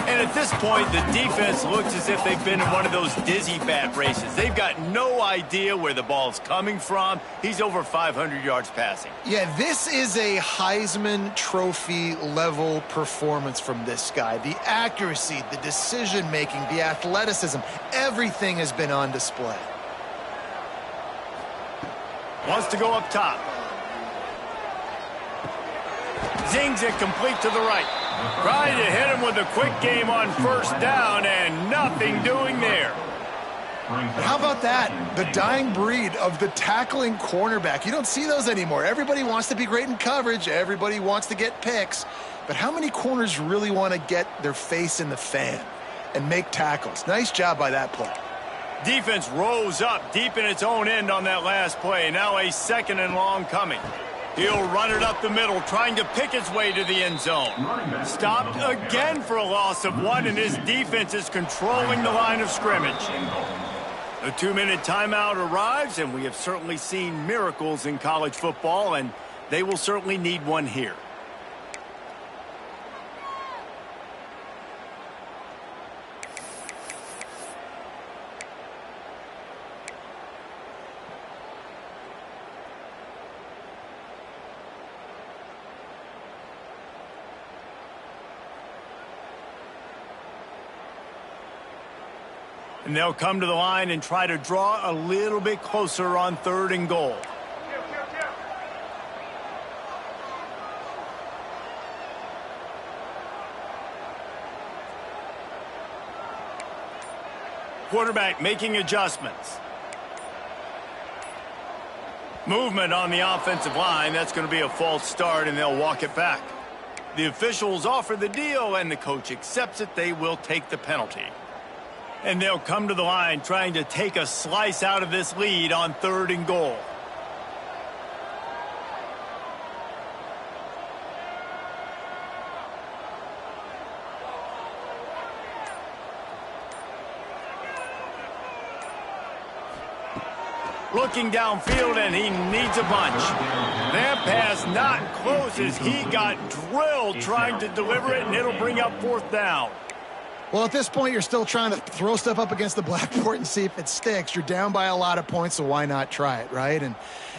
And at this point, the defense looks as if they've been in one of those dizzy bat races. They've got no idea where the ball's coming from. He's over 500 yards passing. Yeah, this is a Heisman Trophy level performance from this guy. The accuracy, the decision-making, the athleticism, everything has been on display. Wants to go up top. Zings it complete to the right. Trying to hit him with a quick game on 1st down, and nothing doing there. How about that? The dying breed of the tackling cornerback. You don't see those anymore. Everybody wants to be great in coverage. Everybody wants to get picks. But how many corners really want to get their face in the fan and make tackles? Nice job by that play. Defense rose up deep in its own end on that last play. Now a 2nd and long coming. He'll run it up the middle, trying to pick its way to the end zone. Stopped again for a loss of 1, and his defense is controlling the line of scrimmage. A 2-minute timeout arrives, and we have certainly seen miracles in college football, and they will certainly need one here. And they'll come to the line and try to draw a little bit closer on 3rd and goal. Quarterback making adjustments. Movement on the offensive line. That's going to be a false start, and they'll walk it back. The officials offer the deal, and the coach accepts it. They will take the penalty. And they'll come to the line trying to take a slice out of this lead on 3rd and goal. Looking downfield, and he needs a bunch. That pass not close as he got drilled trying to deliver it, and it'll bring up 4th down. Well, at this point, you're still trying to throw stuff up against the blackboard and see if it sticks. You're down by a lot of points, so why not try it, right? And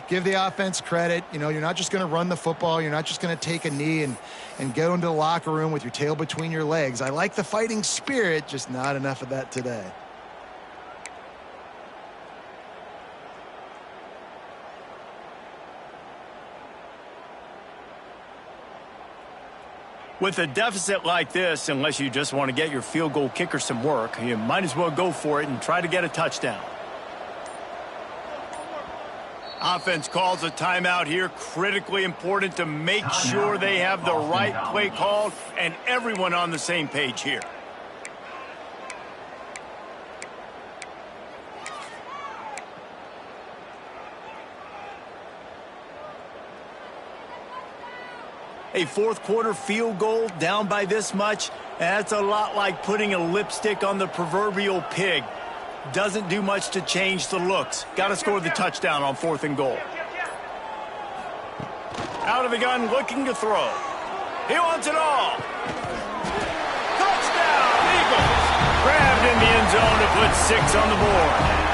give the offense credit. You know, you're not just going to run the football. You're not just going to take a knee and go into the locker room with your tail between your legs. I like the fighting spirit, just not enough of that today. With a deficit like this, unless you just want to get your field goal kicker some work, you might as well go for it and try to get a touchdown. Offense calls a timeout here. Critically important to make sure they have the right play called and everyone on the same page here. A 4th quarter field goal down by this much, that's a lot like putting a lipstick on the proverbial pig. Doesn't do much to change the looks. Got to score the touchdown on 4th and goal. Out of the gun, looking to throw. He wants it all. Touchdown, Eagles. Grabbed in the end zone to put 6 on the board.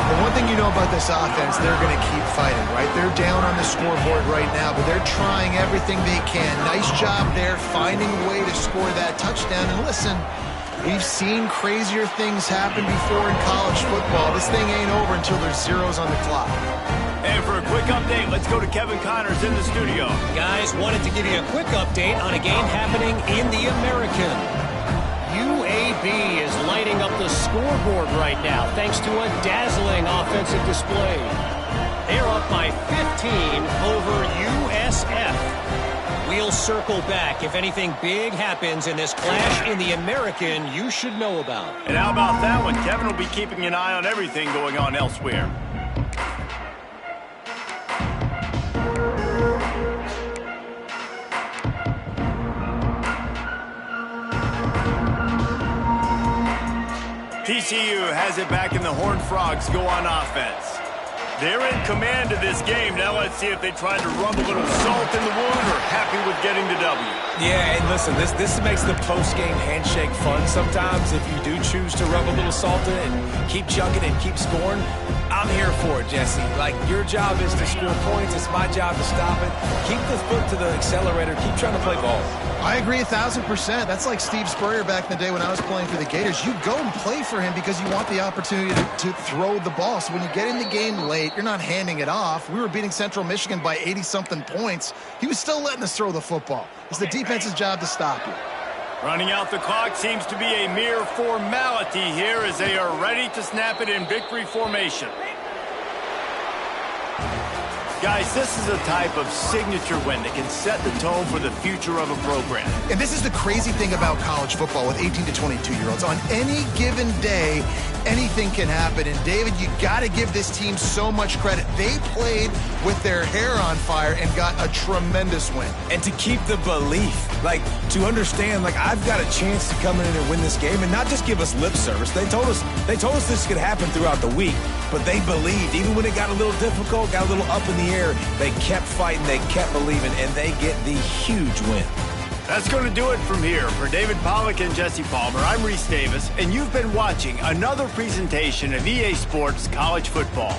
The one thing you know about this offense, they're going to keep fighting, right? They're down on the scoreboard right now, but they're trying everything they can. Nice job there, finding a way to score that touchdown. And listen, we've seen crazier things happen before in college football. This thing ain't over until there's zeros on the clock. And for a quick update, let's go to Kevin Connors in the studio. Guys, wanted to give you a quick update on a game happening in the American. UAB is lighting up the scoreboard right now thanks to a dazzling offensive display. They're up by 15 over USF. We'll circle back if anything big happens in this clash in the American you should know about. And how about that one? Kevin will be keeping an eye on everything going on elsewhere. TCU has it back, and the Horned Frogs go on offense. They're in command of this game. Now let's see if they try to rub a little salt in the wound or happy with getting the W. Yeah, and listen, this makes the post-game handshake fun sometimes if you do choose to rub a little salt in it and keep chugging and keep scoring. I'm here for it, Jesse. Like, your job is to score points. It's my job to stop it. Keep the foot to the accelerator. Keep trying to play ball. I agree 1,000%. That's like Steve Spurrier back in the day when I was playing for the Gators. You go and play for him because you want the opportunity to throw the ball. So when you get in the game late, you're not handing it off. We were beating Central Michigan by 80-something points. He was still letting us throw the football. It's the defense's job to stop you. Running out the clock seems to be a mere formality here as they are ready to snap it in victory formation. Guys, this is a type of signature win that can set the tone for the future of a program. And this is the crazy thing about college football with 18 to 22-year-olds. On any given day, anything can happen. And, David, you got to give this team so much credit. They played with their hair on fire and got a tremendous win. And to keep the belief, like, to understand, like, I've got a chance to come in and win this game and not just give us lip service. They told us this could happen throughout the week, but they believed. Even when it got a little difficult, got a little up in the air, they kept fighting, they kept believing, and they get the huge win. That's going to do it from here. For David Pollack and Jesse Palmer, I'm Reese Davis, and you've been watching another presentation of EA Sports College Football.